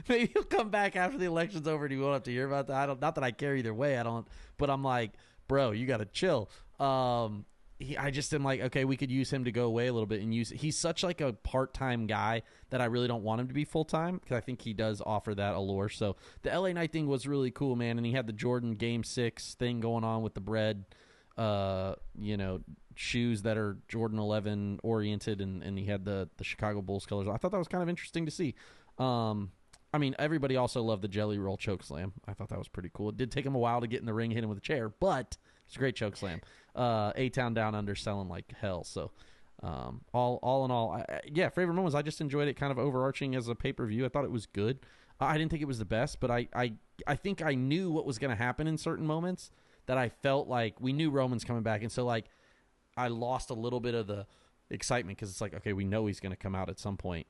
maybe he'll come back after the election's over and he won't have to hear about that. Not that I care either way. But I'm like, bro, you got to chill. I just am like, okay, we could use him to go away a little bit and he's such like a part-time guy that I really don't want him to be full-time, because I think he does offer that allure. So the LA Knight thing was really cool, man. And he had the Jordan Game 6 thing going on with the bread, shoes that are Jordan 11 oriented, and he had the Chicago Bulls colors. I thought that was kind of interesting to see. I mean, everybody also loved the Jelly Roll choke slam. I thought that was pretty cool. It did take him a while to get in the ring, hit him with a chair, but it's a great choke slam. A-Town Down Under selling like hell. So all in all, favorite moments, I just enjoyed it kind of overarching as a pay-per-view. I thought it was good. I didn't think it was the best, but I think I knew what was going to happen in certain moments, that I felt like we knew Roman's coming back. And so like I lost a little bit of the excitement, because it's like, okay, we know he's going to come out at some point.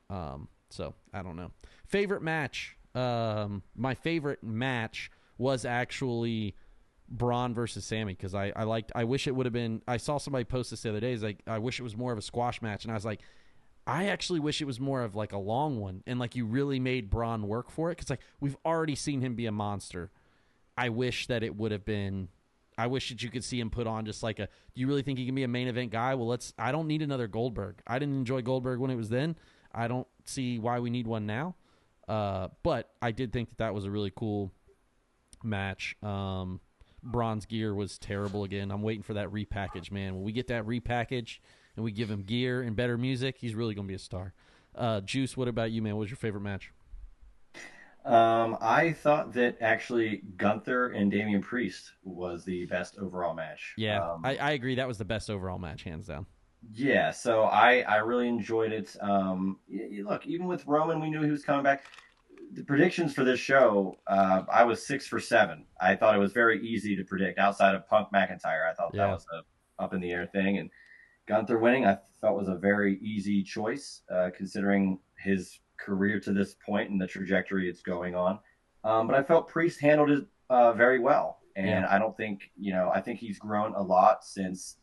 So I don't know. Favorite match. My favorite match was actually Braun versus Sammy, because I wish it would have been, I saw somebody post this the other day, is like, I wish it was more of a squash match, and I was like, I actually wish it was more of like a long one, and like you really made Braun work for it, because like we've already seen him be a monster. I wish that it would have been, I wish that you could see him put on just like do you really think he can be a main event guy? Well, I don't need another Goldberg. I didn't enjoy Goldberg when it was then. I don't see why we need one now. But I did think that was a really cool match. Braun's gear was terrible again. I'm waiting for that repackage, man. When we get that repackage and we give him gear and better music, he's really going to be a star. Juice, what about you, man? What was your favorite match? I thought that actually Gunther and Damian Priest was the best overall match. Yeah, I agree. That was the best overall match, hands down. Yeah, so I really enjoyed it. Look, even with Roman, we knew he was coming back. The predictions for this show, I was 6 for 7. I thought it was very easy to predict outside of Punk McIntyre. I thought that was a up in the air thing, and Gunther winning, I felt was a very easy choice, considering his career to this point and the trajectory it's going on. But I felt Priest handled it very well, and I don't think, I think he's grown a lot since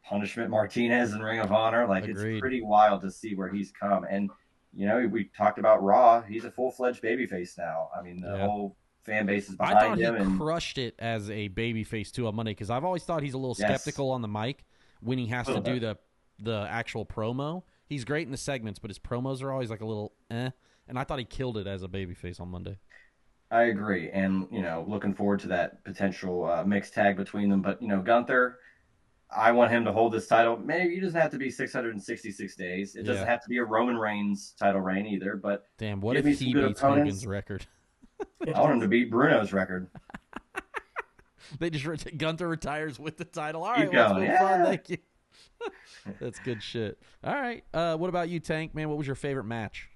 Punishment Martinez and Ring of Honor. Like, Agreed. It's pretty wild to see where he's come. And we talked about Raw. He's a full-fledged babyface now. I mean, the whole fan base is behind him. I thought he crushed it as a babyface too on Monday, because I've always thought he's a little skeptical on the mic when he has to do the actual promo. He's great in the segments, but his promos are always like a little eh. And I thought he killed it as a babyface on Monday. I agree, and looking forward to that potential mixed tag between them. But Gunther, I want him to hold this title. Maybe it doesn't have to be 666 days. It doesn't have to be a Roman Reigns title reign either. But damn, what if he beats Hogan's record? I want him to beat Bruno's record. They just Gunther retires with the title. All right, Keep going. Fun. Thank you. That's good shit. All right, what about you, Tank? Man, what was your favorite match?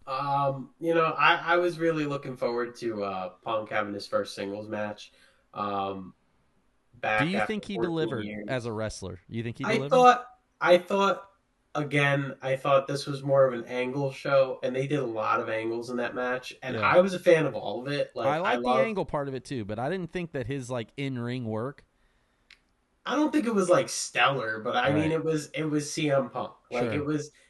I was really looking forward to Punk having his first singles match. Um, Do back you after think he 14 delivered as a years. wrestler? You think he I delivered? thought, I thought, again, I thought this was more of an angle show, and they did a lot of angles in that match, and Yeah. I was a fan of all of it. I Like, I like the love. angle part of it too, but I didn't think that his like in-ring work. I don't think it was like stellar, but I mean, Right. it was CM Punk. Like, Sure. it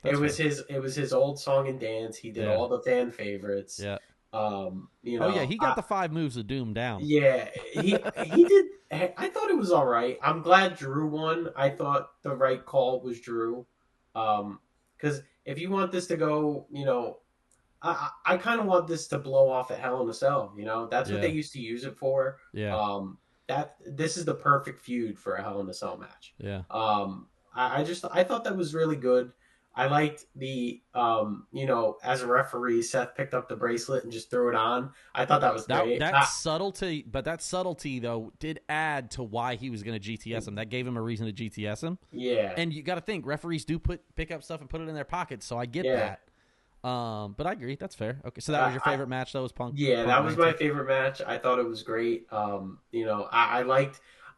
That's was fair. his old song and dance. He did Yeah. all the fan favorites. Yeah. You Oh yeah, know, he got the 5 moves of doom down. Yeah, he did. I thought it was all right. I'm glad Drew won. I thought the right call was Drew, because if you want this to go, I kind of want this to blow off at Hell in a Cell. That's what they Yeah. used to use it for. Yeah. Um, that this is the perfect feud for a Hell in a Cell match. Yeah. I thought that was really good. I liked the as a referee, Seth picked up the bracelet and just threw it on. I thought that was great. That subtlety, but that subtlety though did add to why he was going to GTS him. That gave him a reason to GTS him. Yeah, And you got to think referees do pick up stuff and put it in their pockets, so I get yeah. that. But I agree, that's fair. Okay, so that was your favorite match? That was Punk. Yeah, Punk that was my 19? favorite match. I thought it was great.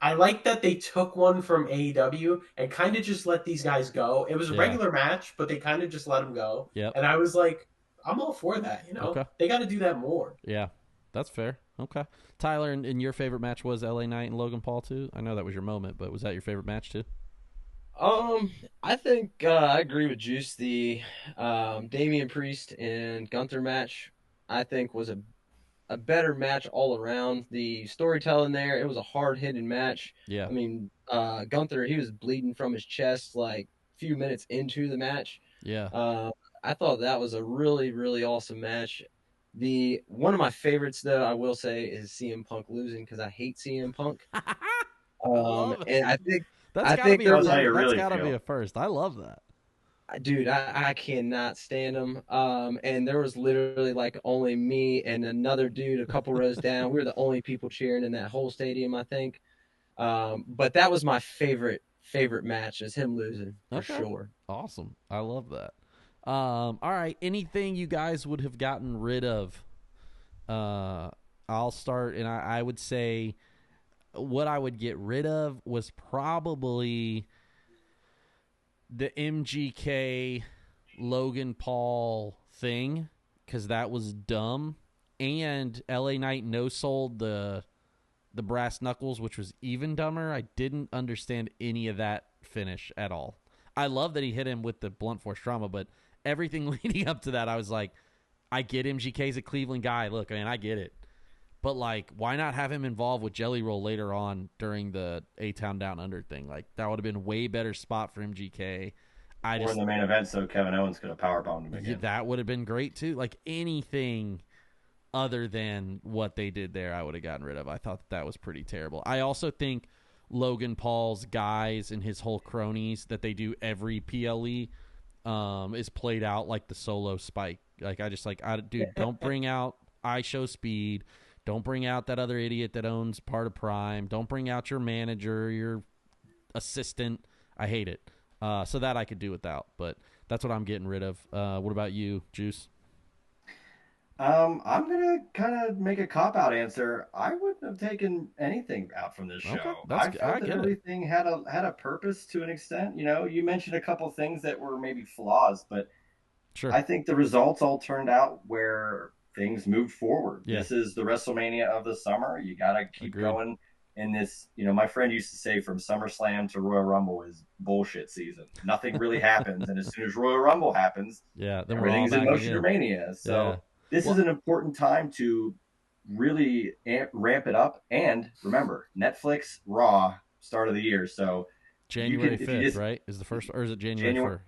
I liked that they took one from AEW and kind of just let these guys go. It was a Yeah. regular match, but they kind of just let them go. Yep. And I was like, I'm all for that. Okay. They got to do that more. Yeah, that's fair. Okay, Tyler, and your favorite match was LA Knight and Logan Paul too. I know that was your moment, but was that your favorite match too? I think I agree with Juice. The Damian Priest and Gunther match, I think, was a better match all around. The storytelling there, it was a hard hitting match. Yeah. I mean, Gunther, he was bleeding from his chest like a few minutes into the match. Yeah. I thought that was a really, really awesome match. The one of my favorites, though, I will say, is CM Punk losing because I hate CM Punk. I love it. And I think That's gotta be a Shows how you first. That's really gotta be feel. a first. I love that. dude, I cannot stand him. And there was literally like only me and another dude a couple rows down. We were the only people cheering in that whole stadium, I think. But that was my favorite match, is him losing for Okay. sure. Awesome. I love that. All right. Anything you guys would have gotten rid of? I'll start, and I would say what I would get rid of was probably the MGK Logan Paul thing, because that was dumb, and LA Knight no sold the brass knuckles, which was even dumber. I didn't understand any of that finish at all. I love that he hit him with the blunt force trauma, but everything leading up to that, I was like, I get MGK's a Cleveland guy. Look, man, I get it. But, like, why not have him involved with Jelly Roll later on during the A-Town Down Under thing? Like, that would have been a way better spot for MGK. Or in the main event, so Kevin Owens could have powerbombed him again. That would have been great, too. Like, anything other than what they did there, I would have gotten rid of. I thought that was pretty terrible. I also think Logan Paul's guys and his whole cronies that they do every PLE is played out like the solo Spike. Like, dude, don't bring out I Show Speed. Don't bring out that other idiot that owns part of Prime. Don't bring out your manager, your assistant. I hate it. So that I could do without, but that's what I'm getting rid of. What about you, Juice? I'm gonna kind of make a cop-out answer. I wouldn't have taken anything out from this show. Okay, I felt that get it. everything had a purpose to an extent. You mentioned a couple things that were maybe flaws, but Sure. I think the results all turned out where things moved forward. Yeah. This is the WrestleMania of the summer. You got to keep Agreed. going in this. My friend used to say from SummerSlam to Royal Rumble is bullshit season. Nothing really happens. And as soon as Royal Rumble happens, Yeah, then we're all everything's in back motion again. to Mania. So Yeah. this is an important time to really ramp it up. And remember, Netflix Raw start of the year. So January if you 5th, just- right? Is the first, or is it January 1st?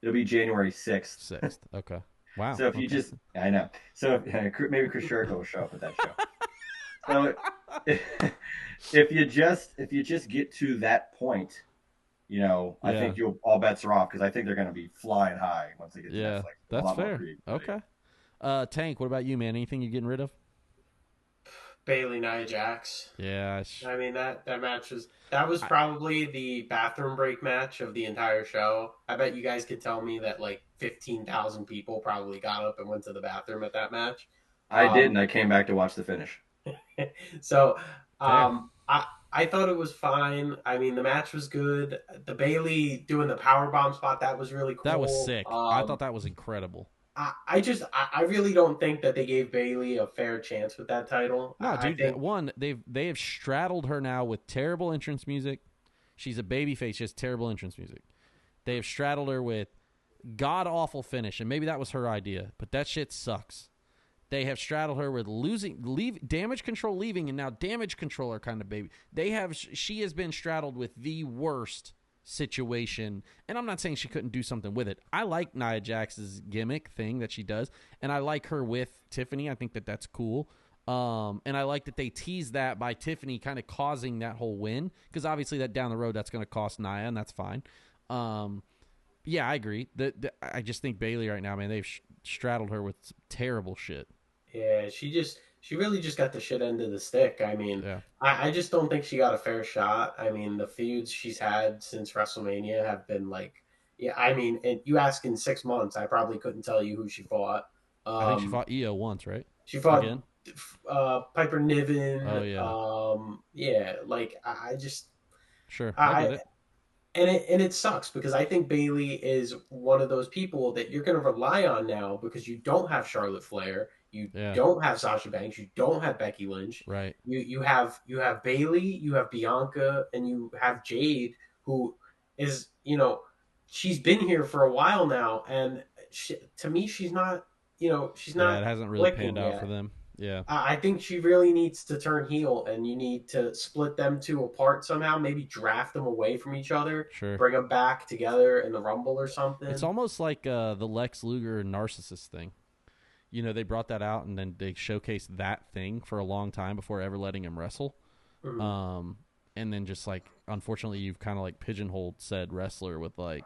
it'll be January 6th. 6th. Okay. Wow. So if you okay. just, I know. So maybe Chris Jericho will show up at that show. So if you just get to that point, I think all bets are off, because I think they're going to be flying high once they get to Netflix. A That's lot more fair. creativity. Okay. Tank, what about you, man? Anything you getting rid of? Bailey Nia Jax. Yeah. I mean that match was probably the bathroom break match of the entire show. I bet you guys could tell me that like 15,000 people probably got up and went to the bathroom at that match. I did, and I came back to watch the finish. So Fair. I thought it was fine. I mean, the match was good. The Bailey doing the power bomb spot, that was really cool. That was sick. I thought that was incredible. I really don't think that they gave Bailey a fair chance with that title. No, dude. I think, One, they have straddled her now with terrible entrance music. She's a babyface. She has terrible entrance music. They have straddled her with god awful finish, and maybe that was her idea, but that shit sucks. They have straddled her with Damage Control leaving, and now Damage Control are kind of baby. She has been straddled with the worst situation, and I'm not saying she couldn't do something with it. I like Nia Jax's gimmick thing that she does, and I like her with Tiffany. I think that that's cool. And I like that they tease that by Tiffany kind of causing that whole win, because obviously that down the road that's going to cost Nia, and that's fine. Yeah, I agree. I just think Bailey right now, man, they've straddled her with terrible shit. Yeah, she really just got the shit end of the stick. I mean, Yeah. I just don't think she got a fair shot. I mean, the feuds she's had since WrestleMania have been like, yeah, I mean, and you ask in 6 months, I probably couldn't tell you who she fought. I think she fought Io once, right? She fought Again? Piper Niven. Oh, yeah. Yeah, like I just Sure, I get it. and it sucks because I think Bailey is one of those people that you're going to rely on now because you don't have Charlotte Flair, you don't have Sasha Banks, you don't have Becky Lynch. Right. You have Bailey, you have Bianca, and you have Jade, who is, she's been here for a while now, and to me she's not, she's not. Yeah, it hasn't really clicking panned out yet. for them. Yeah. I think she really needs to turn heel, and you need to split them two apart somehow. Maybe draft them away from each other. Sure. Bring them back together in the Rumble or something. It's almost like the Lex Luger narcissist thing. They brought that out, and then they showcased that thing for a long time before ever letting him wrestle. Mm-hmm. And then just like, unfortunately, you've kind of like pigeonholed said wrestler with like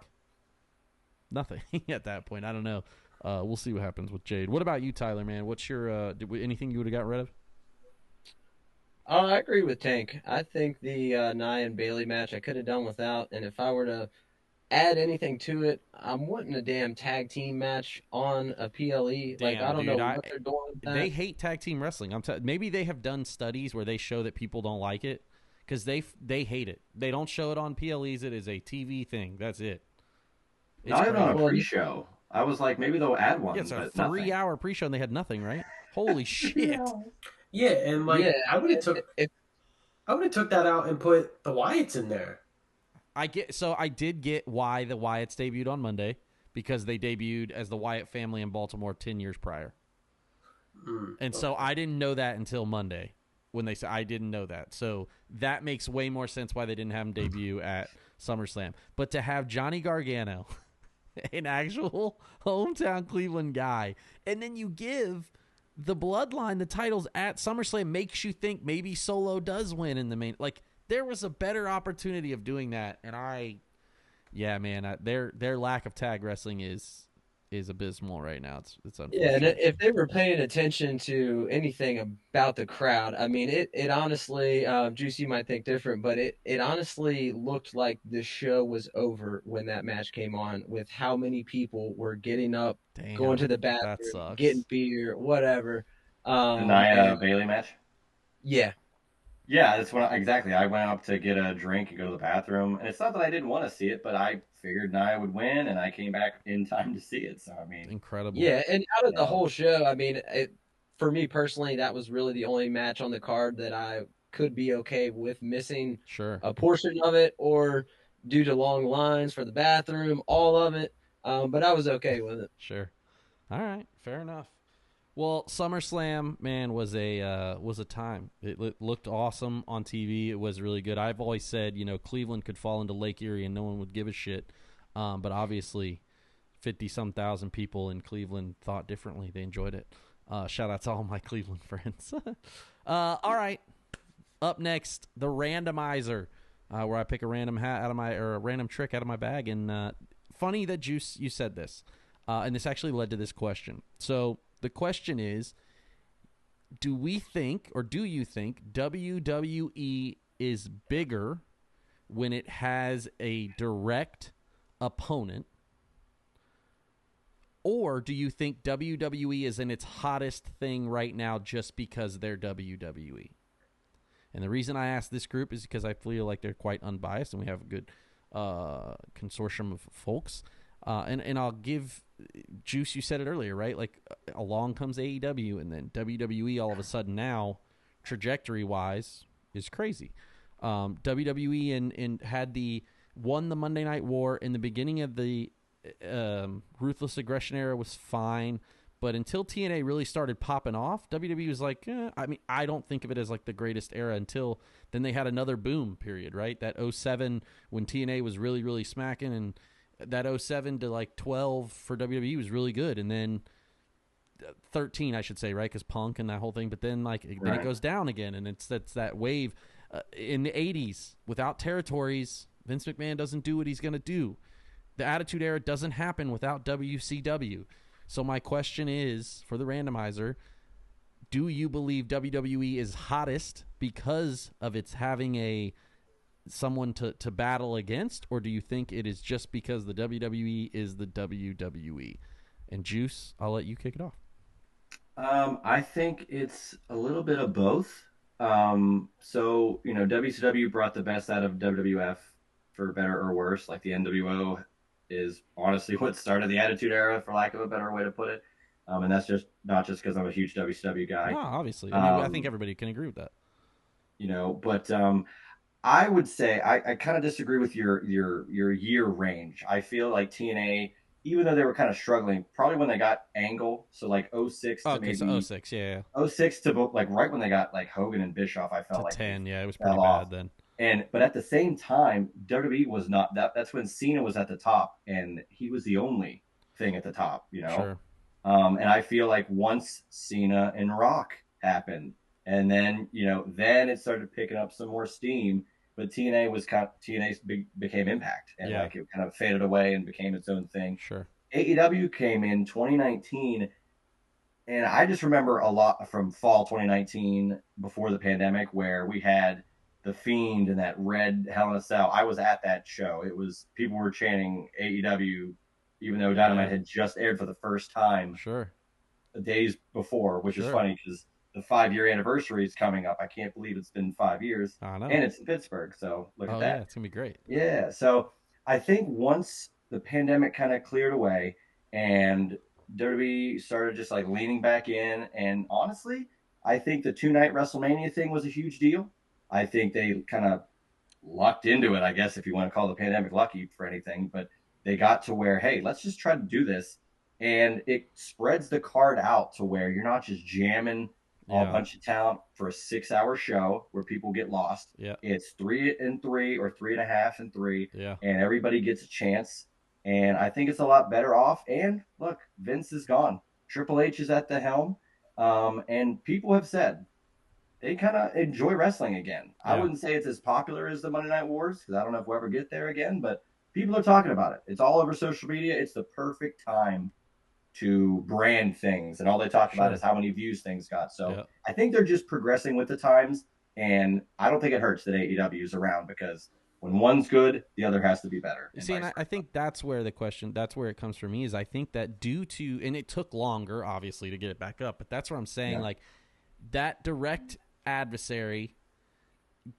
nothing at that point. I don't know. We'll see what happens with Jade. What about you, Tyler, man? What's your anything you would have got rid of? I agree with Tank. I think the Nia and Bailey match I could have done without, and if I were to add anything to it, I'm wanting a damn tag team match on a PLE. Damn, I don't dude, know what they're doing with that. They hate tag team wrestling. Maybe they have done studies where they show that people don't like it because they hate it. They don't show it on PLEs. It is a TV thing. That's it. Not even on a pre-show. I was like, maybe they'll add one. Yeah, it's a but 3-hour pre-show and they had nothing, right? Holy shit! Yeah, and like I would have took that out and put the Wyatts in there. I did get why the Wyatts debuted on Monday, because they debuted as the Wyatt family in Baltimore 10 years prior. And so I didn't know that until Monday when they said I didn't know that. So that makes way more sense why they didn't have him debut at SummerSlam. But to have Johnny Gargano, an actual hometown Cleveland guy, and then you give the Bloodline the titles at SummerSlam, makes you think maybe Solo does win in the main. Like, there was a better opportunity of doing that, and their lack of tag wrestling is abysmal right now. It's unfortunate. Yeah, and if they were paying attention to anything about the crowd, I mean, it honestly, Juice, you might think different, but it honestly looked like the show was over when that match came on, with how many people were getting up, going to the bathroom, getting beer, whatever. The Nia Bailey match? Yeah. Yeah, that's what exactly. I went up to get a drink and go to the bathroom, and it's not that I didn't want to see it, but I figured Nia would win, and I came back in time to see it. So I mean, incredible. Yeah, and out of the whole show, I mean, for me personally, that was really the only match on the card that I could be okay with missing. Sure. A portion of it, or due to long lines for the bathroom, all of it. But I was okay with it. Sure. All right, fair enough. Well, SummerSlam, man, was a time. It looked awesome on TV. It was really good. I've always said, Cleveland could fall into Lake Erie and no one would give a shit. But obviously, 50-some thousand people in Cleveland thought differently. They enjoyed it. Shout out to all my Cleveland friends. All right. Up next, the Randomizer, where I pick a random a random trick out of my bag. And funny that you said this, and this actually led to this question. So the question is, do we think, or do you think WWE is bigger when it has a direct opponent? Or do you think WWE is in its hottest thing right now just because they're WWE? And the reason I ask this group is because I feel like they're quite unbiased and we have a good consortium of folks. And I'll give Juice, you said it earlier, right? Like along comes AEW and then WWE all of a sudden now, trajectory-wise, is crazy. WWE and had won the Monday Night War in the beginning of the Ruthless Aggression era was fine, but until TNA really started popping off, WWE was like, I mean, I don't think of it as like the greatest era until then they had another boom period, right? That 07 when TNA was really, really smacking, and that 07 to like 12 for WWE was really good, and then 13, I should say, right? Because Punk and that whole thing, but then then it goes down again, and it's that wave in the 80s without territories. Vince McMahon doesn't do what he's going to do. The Attitude Era doesn't happen without WCW. So my question is, for the randomizer, do you believe WWE is hottest because of its having someone to battle against, or do you think it is just because the WWE is the WWE? And Juice, I'll let you kick it off. I think it's a little bit of both. So, WCW brought the best out of WWF, for better or worse. Like the NWO is honestly what started the Attitude Era, for lack of a better way to put it. And that's just not just because I'm a huge WCW guy. No, obviously. I mean, I think everybody can agree with that. But I would say I kind of disagree with your year range. I feel like TNA, even though they were kind of struggling, probably when they got Angle, so like 06 to maybe so 06, yeah. 06 to like right when they got like Hogan and Bischoff, I felt to like 10, yeah, it was pretty bad then. But at the same time, WWE was not that. That's when Cena was at the top, and he was the only thing at the top, Sure. And I feel like once Cena and Rock happened, and then then it started picking up some more steam. But TNA became Impact, and it kind of faded away and became its own thing. Sure. AEW came in 2019, and I just remember a lot from fall 2019 before the pandemic, where we had The Fiend and that red Hell in a Cell. I was at that show. People were chanting AEW, even though Dynamite had just aired for the first time. Sure. Days before, which is funny because the 5-year anniversary is coming up. I can't believe it's been 5 years. I know. And it's in Pittsburgh, so look at that. Yeah, it's gonna be great. Yeah, so I think once the pandemic kind of cleared away and WWE started just like leaning back in, and honestly, I think the 2-night WrestleMania thing was a huge deal. I think they kind of lucked into it, I guess, if you want to call the pandemic lucky for anything. But they got to where, hey, let's just try to do this. And it spreads the card out to where you're not just jamming a bunch of talent for a 6-hour show where people get lost. Yeah. It's 3 and 3 or 3.5 and 3. Yeah. And everybody gets a chance. And I think it's a lot better off. And look, Vince is gone. Triple H is at the helm. And people have said they kind of enjoy wrestling again. Yeah. I wouldn't say it's as popular as the Monday Night Wars because I don't know if we'll ever get there again, but people are talking about it. It's all over social media. It's the perfect time to brand things, and all they talk about is how many views things got. So I think they're just progressing with the times, and I don't think it hurts that AEW is around because when one's good, the other has to be better. See, and I think that's where it comes for me is I think that due to, and it took longer, obviously, to get it back up, but that's where I'm saying, like, that direct adversary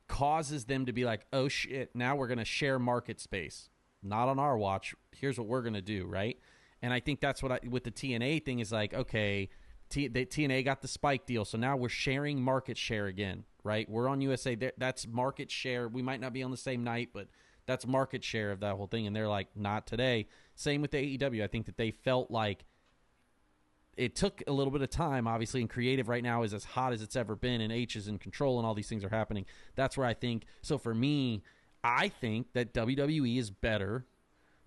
causes them to be like, oh, shit, now we're going to share market space. Not on our watch. Here's what we're going to do, right? And I think that's what with the TNA thing is like, okay, TNA got the Spike deal, so now we're sharing market share again, right? We're on USA. That's market share. We might not be on the same night, but that's market share of that whole thing. And they're like, not today. Same with the AEW. I think that they felt like it took a little bit of time, obviously, and creative right now is as hot as it's ever been, and H is in control, and all these things are happening. That's where I think, so for me, I think that WWE is better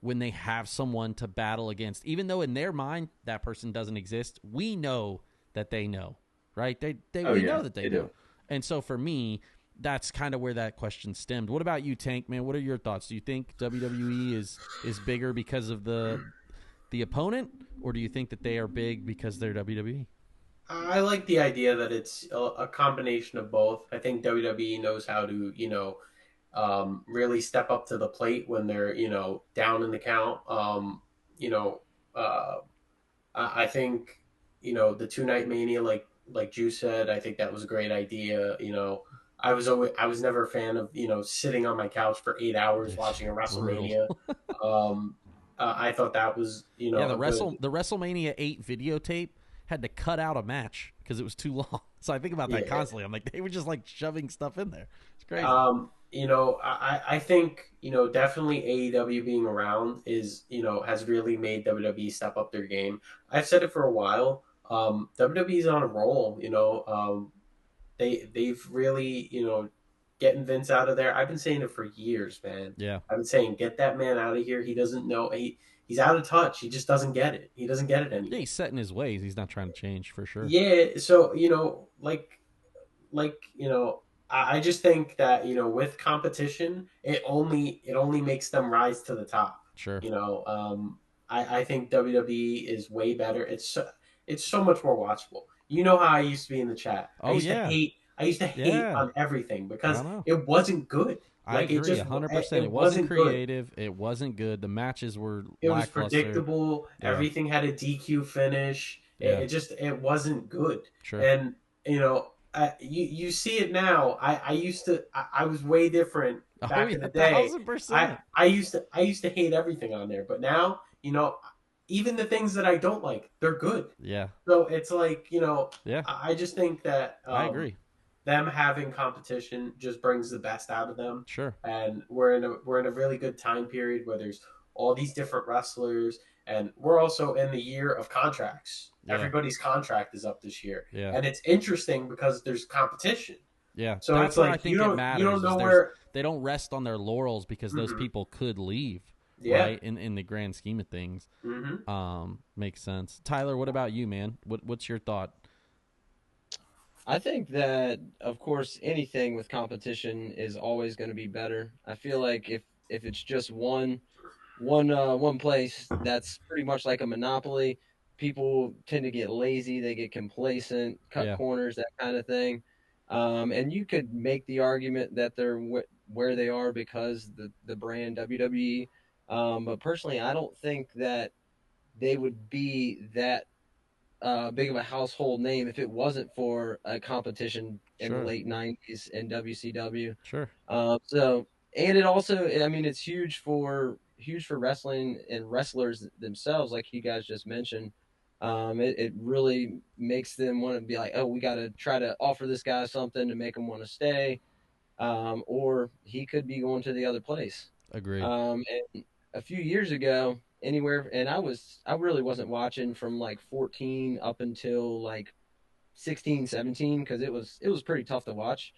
when they have someone to battle against. Even though in their mind that person doesn't exist, we know that they know, right? We know that they do. And so for me, that's kind of where that question stemmed. What about you, Tank, man? What are your thoughts? Do you think WWE is bigger because of the opponent, or do you think that they are big because they're WWE? I like the idea that it's a combination of both. I think WWE knows how to, really step up to the plate when they're, down in the count. You know, uh, I think, the 2 night mania, like Drew said, I think that was a great idea. I was never a fan of, sitting on my couch for 8 hours It's watching a brutal. WrestleMania. Um, I thought that was, Yeah, a good. the WrestleMania 8 videotape had to cut out a match because it was too long. So I think about that Yeah. constantly. I'm like, they were just like shoving stuff in there. It's crazy. I think, definitely AEW being around has really made WWE step up their game. I've said it for a while. WWE's on a roll, they've really, getting Vince out of there. I've been saying it for years, man. Yeah. I've been saying, get that man out of here. He doesn't know. He's out of touch. He just doesn't get it. He doesn't get it Yeah, anymore. he's set in his ways. He's not trying to change for sure. Yeah. So, like I just think that with competition, it only makes them rise to the top. Sure. I think WWE is way better. It's so much more watchable. You know how I used to be in the chat. Oh, yeah. I used to hate Yeah. on everything I because know. it wasn't good. I Like it agree just 100%. it It wasn't wasn't good. creative. It wasn't good. The matches were It was lackluster. predictable. Yeah. Everything had a DQ finish. Yeah. It wasn't good. Sure. And you see it now. I was way different Oh, back yeah, in the day. 1,000%. I used to hate everything on there, but now even the things that I don't like, they're good. Yeah. So it's like Yeah. I just think that I agree. them having competition just brings the best out of them. Sure. And we're in a really good time period where there's all these different wrestlers, and we're also in the year of contracts. Yeah. Everybody's contract is up this year, Yeah. and it's interesting because there's competition. Yeah. So That's it's what I like think you it don't matters. know Is where. they don't rest on their laurels because those Mhm. people could leave. Yeah. Right. In the grand scheme of things. Mm-hmm. Makes sense. Tyler, what about you, man? What's your thought? I think that, of course, anything with competition is always going to be better. I feel like if it's just one place, that's pretty much like a monopoly. People tend to get lazy, they get complacent, cut Yeah. corners, that kind of thing. And you could make the argument that they're where they are because the brand WWE. But personally, I don't think that they would be that big of a household name if it wasn't for a competition in the Sure. late '90s in WCW. Sure. So, and it also, I mean, it's huge for wrestling and wrestlers themselves, like you guys just mentioned. It really makes them want to be like, oh, we got to try to offer this guy something to make him want to stay, or he could be going to the other place. Agreed. And a few years ago, anywhere, and I really wasn't watching from like 14 up until like 16, 17 because it was pretty tough to watch.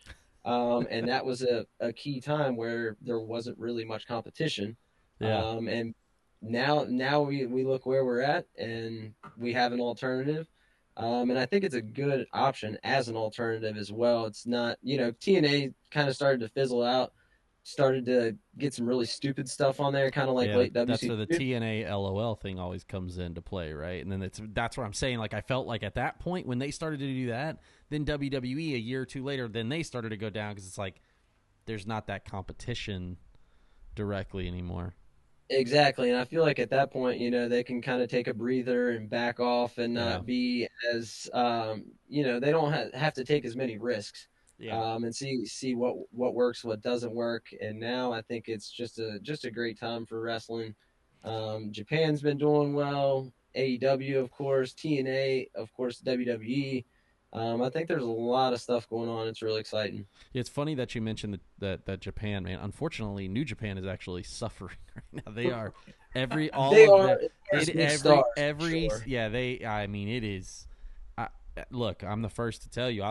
And that was a key time where there wasn't really much competition. Yeah. And now we look where we're at and we have an alternative. And I think it's a good option as an alternative as well. It's not, TNA kind of started to fizzle out, started to get some really stupid stuff on there, kind of like Yeah, late that's where the WCW. TNA LOL thing always comes into play, right? And then that's what I'm saying. Like I felt like at that point when they started to do that, then WWE a year or two later, then they started to go down because it's like there's not that competition directly anymore. Exactly, and I feel like at that point, they can kind of take a breather and back off and Yeah. not be as, they don't have to take as many risks, Yeah. and see what works, what doesn't work. And now I think it's just a great time for wrestling. Japan's been doing well, AEW, of course, TNA, of course, WWE. I think there's a lot of stuff going on. It's really exciting. It's funny that you mentioned that Japan, man. Unfortunately, New Japan is actually suffering right now. They are all They of are them. there's big stars, for sure. Yeah. They. I mean, it is. Look, I'm the first to tell you.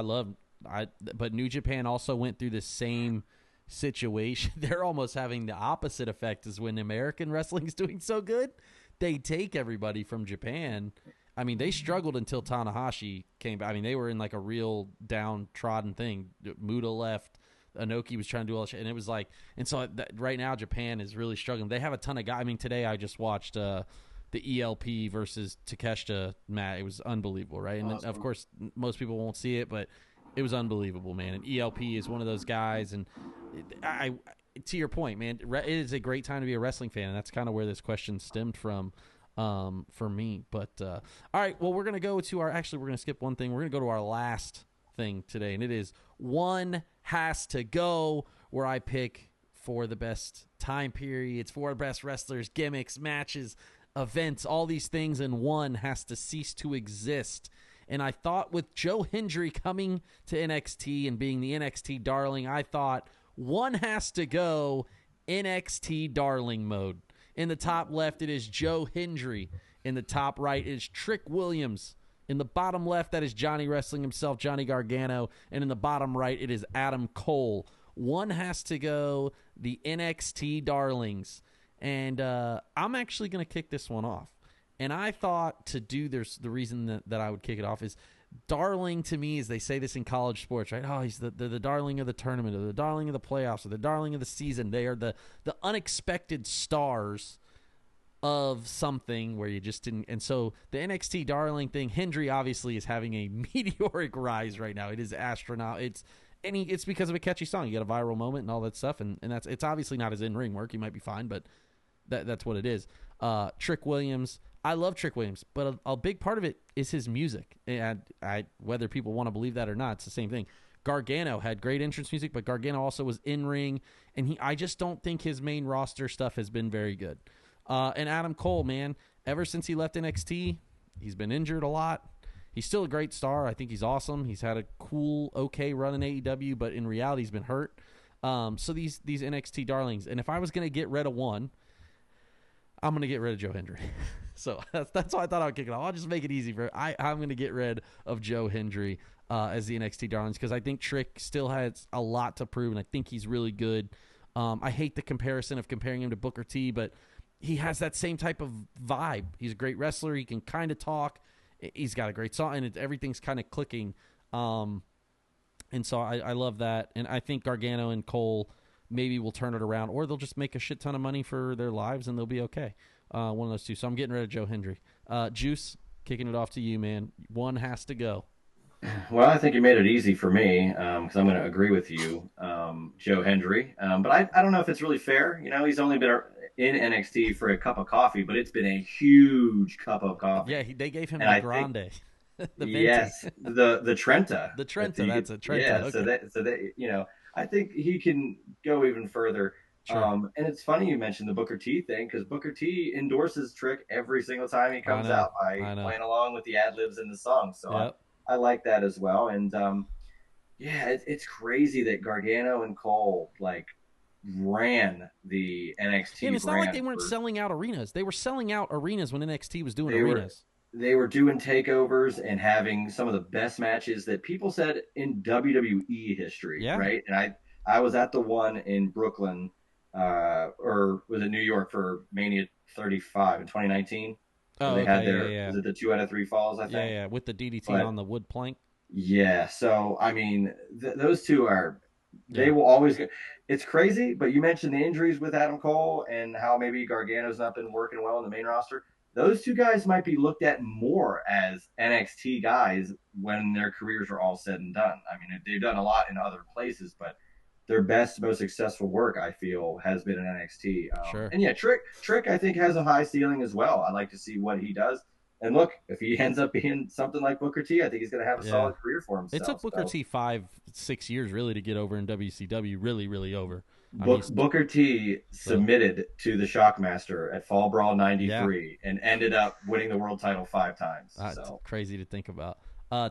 But New Japan also went through the same situation. They're almost having the opposite effect as when American wrestling is doing so good. They take everybody from Japan. I mean, they struggled until Tanahashi came back. I mean, they were in like a real downtrodden thing. Muda left. Inoki was trying to do all that shit. And it was like, and so right now Japan is really struggling. They have a ton of guys. I mean, today I just watched the ELP versus Takeshita match. It was unbelievable, right? And Awesome. of course, most people won't see it, but it was unbelievable, man. And ELP is one of those guys, and I to your point, man, it is a great time to be a wrestling fan, and that's kind of where this question stemmed from for me. But all right, well, we're gonna go to our. Actually, we're gonna skip one thing. We're gonna go to our last thing today, and it is One Has to Go, where I pick for the best time periods, for the best wrestlers, gimmicks, matches, events, all these things, and one has to cease to exist. And I thought with Joe Hendry coming to NXT and being the NXT darling, I thought one has to go NXT darling mode. In the top left, it is Joe Hendry. In the top right, it is Trick Williams. In the bottom left, that is Johnny Wrestling himself, Johnny Gargano. And in the bottom right, it is Adam Cole. One has to go the NXT darlings. And I'm actually going to kick this one off. And I thought to do this, the reason that I would kick it off is darling to me, as they say this in college sports, right? Oh, he's the darling of the tournament, or the darling of the playoffs, or the darling of the season. They are the unexpected stars of something where you just didn't. And so the NXT darling thing, Hendry obviously is having a meteoric rise right now. It is astronaut. It's because of a catchy song. You got a viral moment and all that stuff, and it's obviously not his in-ring work. He might be fine, but that's what it is. Trick Williams. I love Trick Williams, but a big part of it is his music. And whether people want to believe that or not, it's the same thing. Gargano had great entrance music, but Gargano also was in-ring, and I just don't think his main roster stuff has been very good. And Adam Cole, man, ever since he left NXT, he's been injured a lot. He's still a great star. I think he's awesome. He's had a cool, okay run in AEW, but in reality, he's been hurt. So these NXT darlings, and if I was going to get rid of one, I'm going to get rid of Joe Hendry. So that's why I thought I would kick it off. I'll just make it easy I'm going to get rid of Joe Hendry as the NXT darlings, because I think Trick still has a lot to prove, and I think he's really good. I hate the comparison of comparing him to Booker T, but he has that same type of vibe. He's a great wrestler. He can kind of talk. He's got a great song, and everything's kind of clicking. And so I love that. And I think Gargano and Cole maybe will turn it around, or they'll just make a shit ton of money for their lives, and they'll be okay. One of those two. So I'm getting rid of Joe Hendry. Juice, kicking it off to you, man. One has to go. Well, I think you made it easy for me because I'm going to agree with you, Joe Hendry. But I don't know if it's really fair. You know, he's only been in NXT for a cup of coffee, but it's been a huge cup of coffee. Yeah, they gave him the Grande. Yes, the Trenta. The Trenta, that's a Trenta. Yeah, okay. so that you know, I think he can go even further. Sure. And it's funny you mentioned the Booker T thing, because Booker T endorses Trick every single time he comes out by playing along with the ad-libs in the song. So yep. I like that as well. And yeah, it's crazy that Gargano and Cole ran the NXT. And it's not like they weren't selling out arenas. They were selling out arenas when NXT was doing arenas. They were doing takeovers and having some of the best matches that people said in WWE history, right? And I was at the one in Brooklyn, or was it New York, for Mania 35 in 2019? Oh, they had was it the 2 out of 3 falls, I think? Yeah, with the DDT on the wood plank. Yeah, so, I mean, those two they will always go. It's crazy, but you mentioned the injuries with Adam Cole and how maybe Gargano's not been working well in the main roster. Those two guys might be looked at more as NXT guys when their careers are all said and done. I mean, they've done a lot in other places, but their best, most successful work, I feel, has been in NXT. Sure. And yeah, Trick, I think, has a high ceiling as well. I'd like to see what he does. And look, if he ends up being something like Booker T, I think he's going to have a solid career for himself. It took Booker T 5-6 years really to get over in WCW, really, really over. Booker T submitted to the Shockmaster at Fall Brawl 93 and ended up winning the world title 5 times. It's crazy to think about.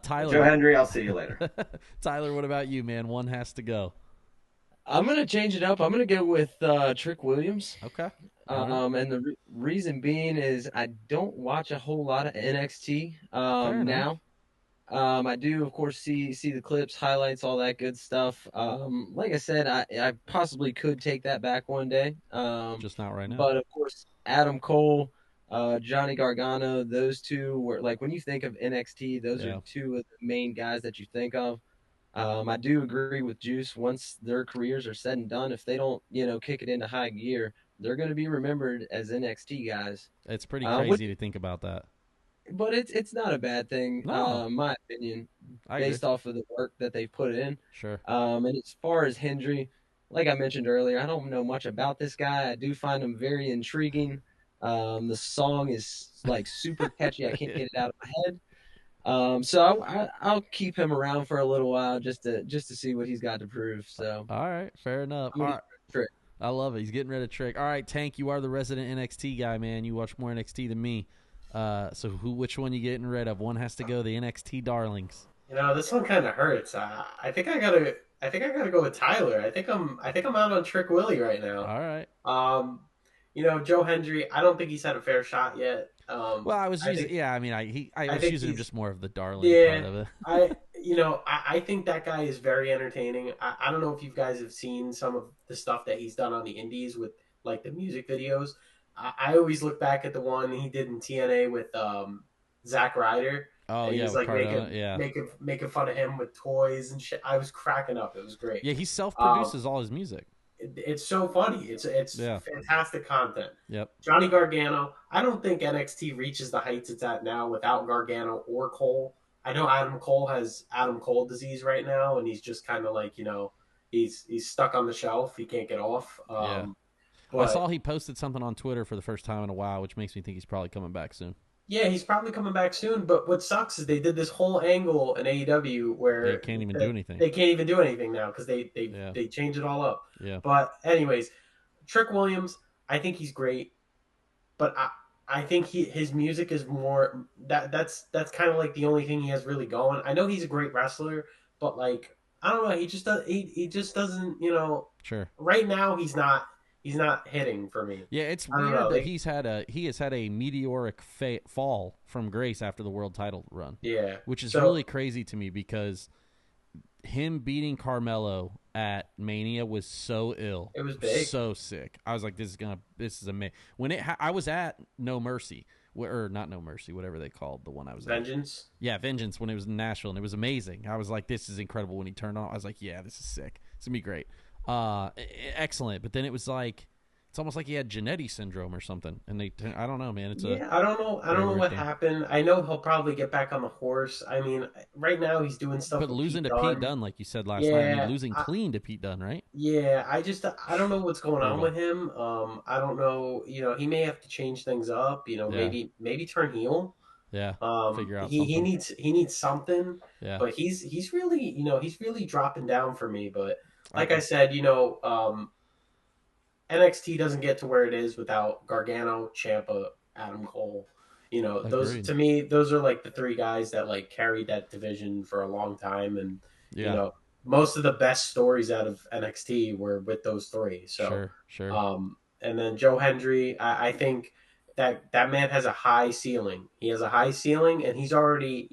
Tyler. Joe Hendry, I'll see you later. Tyler, what about you, man? One has to go. I'm going to change it up. I'm going to go with Trick Williams. Okay. And the reason being is I don't watch a whole lot of NXT now. I do, of course, see the clips, highlights, all that good stuff. Like I said, I possibly could take that back one day. Just not right now. But, of course, Adam Cole, Johnny Gargano, those two were, like, when you think of NXT, those are two of the main guys that you think of. I do agree with Juice. Once their careers are said and done, if they don't, kick it into high gear, they're going to be remembered as NXT guys. It's pretty crazy to think about that. But it's not a bad thing, No. my opinion, I based agree. off of the work that they've put in. Sure. And as far as Hendry, like I mentioned earlier, I don't know much about this guy. I do find him very intriguing. The song is like super catchy. I can't get it out of my head. So I'll keep him around for a little while just to see what he's got to prove. So All right, fair enough. I'm All gonna right. Trick. I love it. He's getting rid of Trick. All right, Tank, you are the resident NXT guy, man. You watch more NXT than me. So which one you getting rid of? One has to go. The NXT darlings. This one kind of hurts. I think I gotta go with Tyler. I think I'm out on Trick Willie right now. All right. Joe Hendry. I don't think he's had a fair shot yet. Well, I was using. I was using him just more of the darling part of it. I think that guy is very entertaining. I don't know if you guys have seen some of the stuff that he's done on the indies with like the music videos. I always look back at the one he did in TNA with Zack Ryder. Oh, and yeah, he's like making fun of him with toys and shit. I was cracking up. It was great. Yeah, he self-produces all his music. It's so funny. It's fantastic content. Yep. Johnny Gargano. I don't think NXT reaches the heights it's at now without Gargano or Cole. I know Adam Cole has Adam Cole disease right now, and he's just kind of like he's stuck on the shelf. He can't get off. Yeah. But I saw he posted something on Twitter for the first time in a while, which makes me think he's probably coming back soon. Yeah, he's probably coming back soon. But what sucks is they did this whole angle in AEW where they can't even do anything. They can't even do anything now because they change it all up. Yeah. But anyways, Trick Williams, I think he's great, but I think his music is more that's kind of like the only thing he has really going. I know he's a great wrestler, but like I don't know, he just doesn't Sure. Right now he's not hitting for me. Yeah, it's weird that he has had a meteoric fall from grace after the world title run. Yeah, which is really crazy to me because him beating Carmelo at Mania was so ill. It was big, so sick. I was like, this is amazing. When I was at No Mercy. Or not No Mercy, whatever they called the one I was Vengeance? at. Yeah, Vengeance, when it was in Nashville, and it was amazing. I was like, this is incredible. When he turned on, I was like, yeah, this is sick. It's going to be great. Excellent. But then it was like, it's almost like he had Janetti syndrome or something. And I don't know, man. I don't know what happened. I know he'll probably get back on the horse. I mean, right now he's doing stuff. But losing to Pete Dunne, like you said last night, I mean, losing clean to Pete Dunne, right? Yeah, I don't know what's going on with him. I don't know. He may have to change things up. Maybe turn heel. Yeah. Figure out. He needs something. Yeah. But he's really dropping down for me. But like I said, NXT doesn't get to where it is without Gargano, Ciampa, Adam Cole. Those to me, those are like the three guys that like carried that division for a long time, and most of the best stories out of NXT were with those three. So sure. And then Joe Hendry, I think that man has a high ceiling. He has a high ceiling, and he's already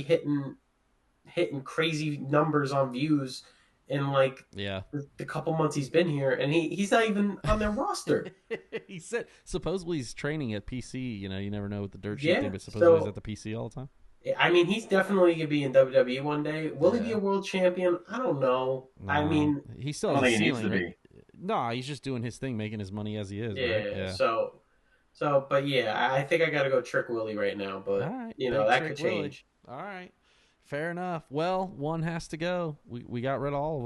hitting crazy numbers on views in like the couple months he's been here, and he's not even on their roster. He said supposedly he's training at PC. You never know with the dirt sheet thing, but supposedly he's at the PC all the time. I mean, he's definitely gonna be in WWE one day. Will he be a world champion? I don't know. No, I mean, he still has a ceiling. Right? No, he's just doing his thing, making his money as he is. Yeah. Right? Yeah. So, but yeah, I think I gotta go Trick Willie right now. But that could change. All right. Fair enough. Well, one has to go. We got rid of all of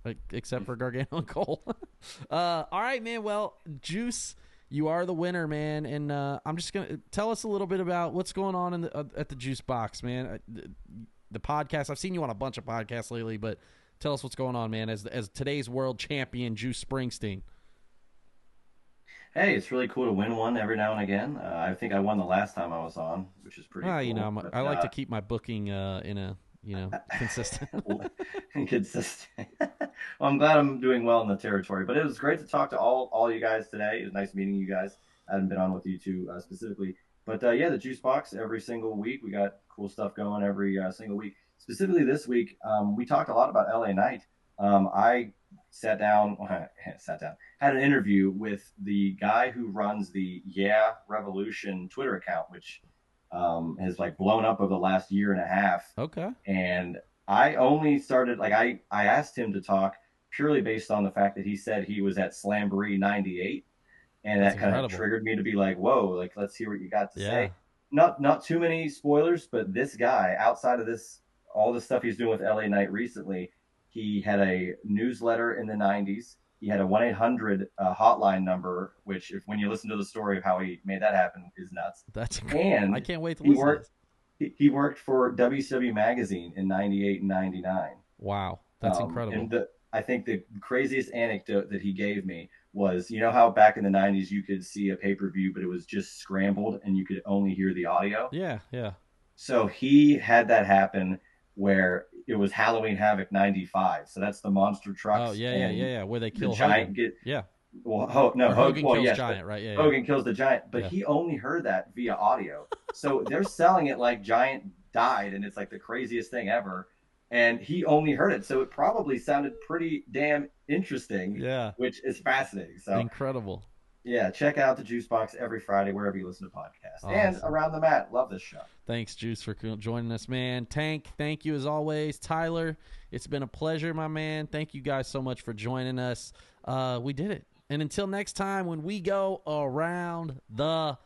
them, except for Gargano and Cole. All right, man. Well, Juice, you are the winner, man. And I'm just gonna tell us a little bit about what's going on at the Juice Box, man. The podcast. I've seen you on a bunch of podcasts lately, but tell us what's going on, man. As today's world champion, Juice Springsteen. Hey, it's really cool to win one every now and again. I think I won the last time I was on, which is pretty cool. I like to keep my booking in a consistent. Consistent. Well, I'm glad I'm doing well in the territory. But it was great to talk to all you guys today. It was nice meeting you guys. I haven't been on with you two specifically. But the Juice Box every single week. We got cool stuff going every single week. Specifically this week, we talked a lot about LA Knight. I had an interview with the guy who runs the Yeah Revolution Twitter account, which has like blown up over the last year and a half. Okay. And I only started I asked him to talk purely based on the fact that he said he was at Slamboree 98. And That's that kind of incredible. triggered me to be like, whoa, like, let's hear what you got to Yeah. say. Not too many spoilers, but this guy, outside of this, all the stuff he's doing with LA Knight recently, he had a newsletter in the 90s. He had a 1-800 hotline number, which, if when you listen to the story of how he made that happen, is nuts. That's incredible. And I can't wait to he listen to worked this. he worked for WCW Magazine in 98 and 99. Wow. That's incredible. And I think the craziest anecdote that he gave me was, you know how back in the 90s you could see a pay-per-view, but it was just scrambled and you could only hear the audio? Yeah, yeah. So he had that happen where it was Halloween Havoc 95. So that's the monster trucks. Oh, yeah. Where they kill the Giant. Hogan. Yeah. Well, Hogan kills yes, Giant, right? Yeah, Hogan kills the Giant, but Yeah. he only heard that via audio. So they're selling it like Giant died, and it's like the craziest thing ever. And he only heard it, so it probably sounded pretty damn interesting. Yeah. Which is fascinating. So incredible. Yeah, check out the Juice Box every Friday wherever you listen to podcasts. Awesome. And Around the Mat, love this show. Thanks, Juice, for joining us, man. Tank, thank you as always. Tyler, it's been a pleasure, my man. Thank you guys so much for joining us. We did it. And until next time, when we go around the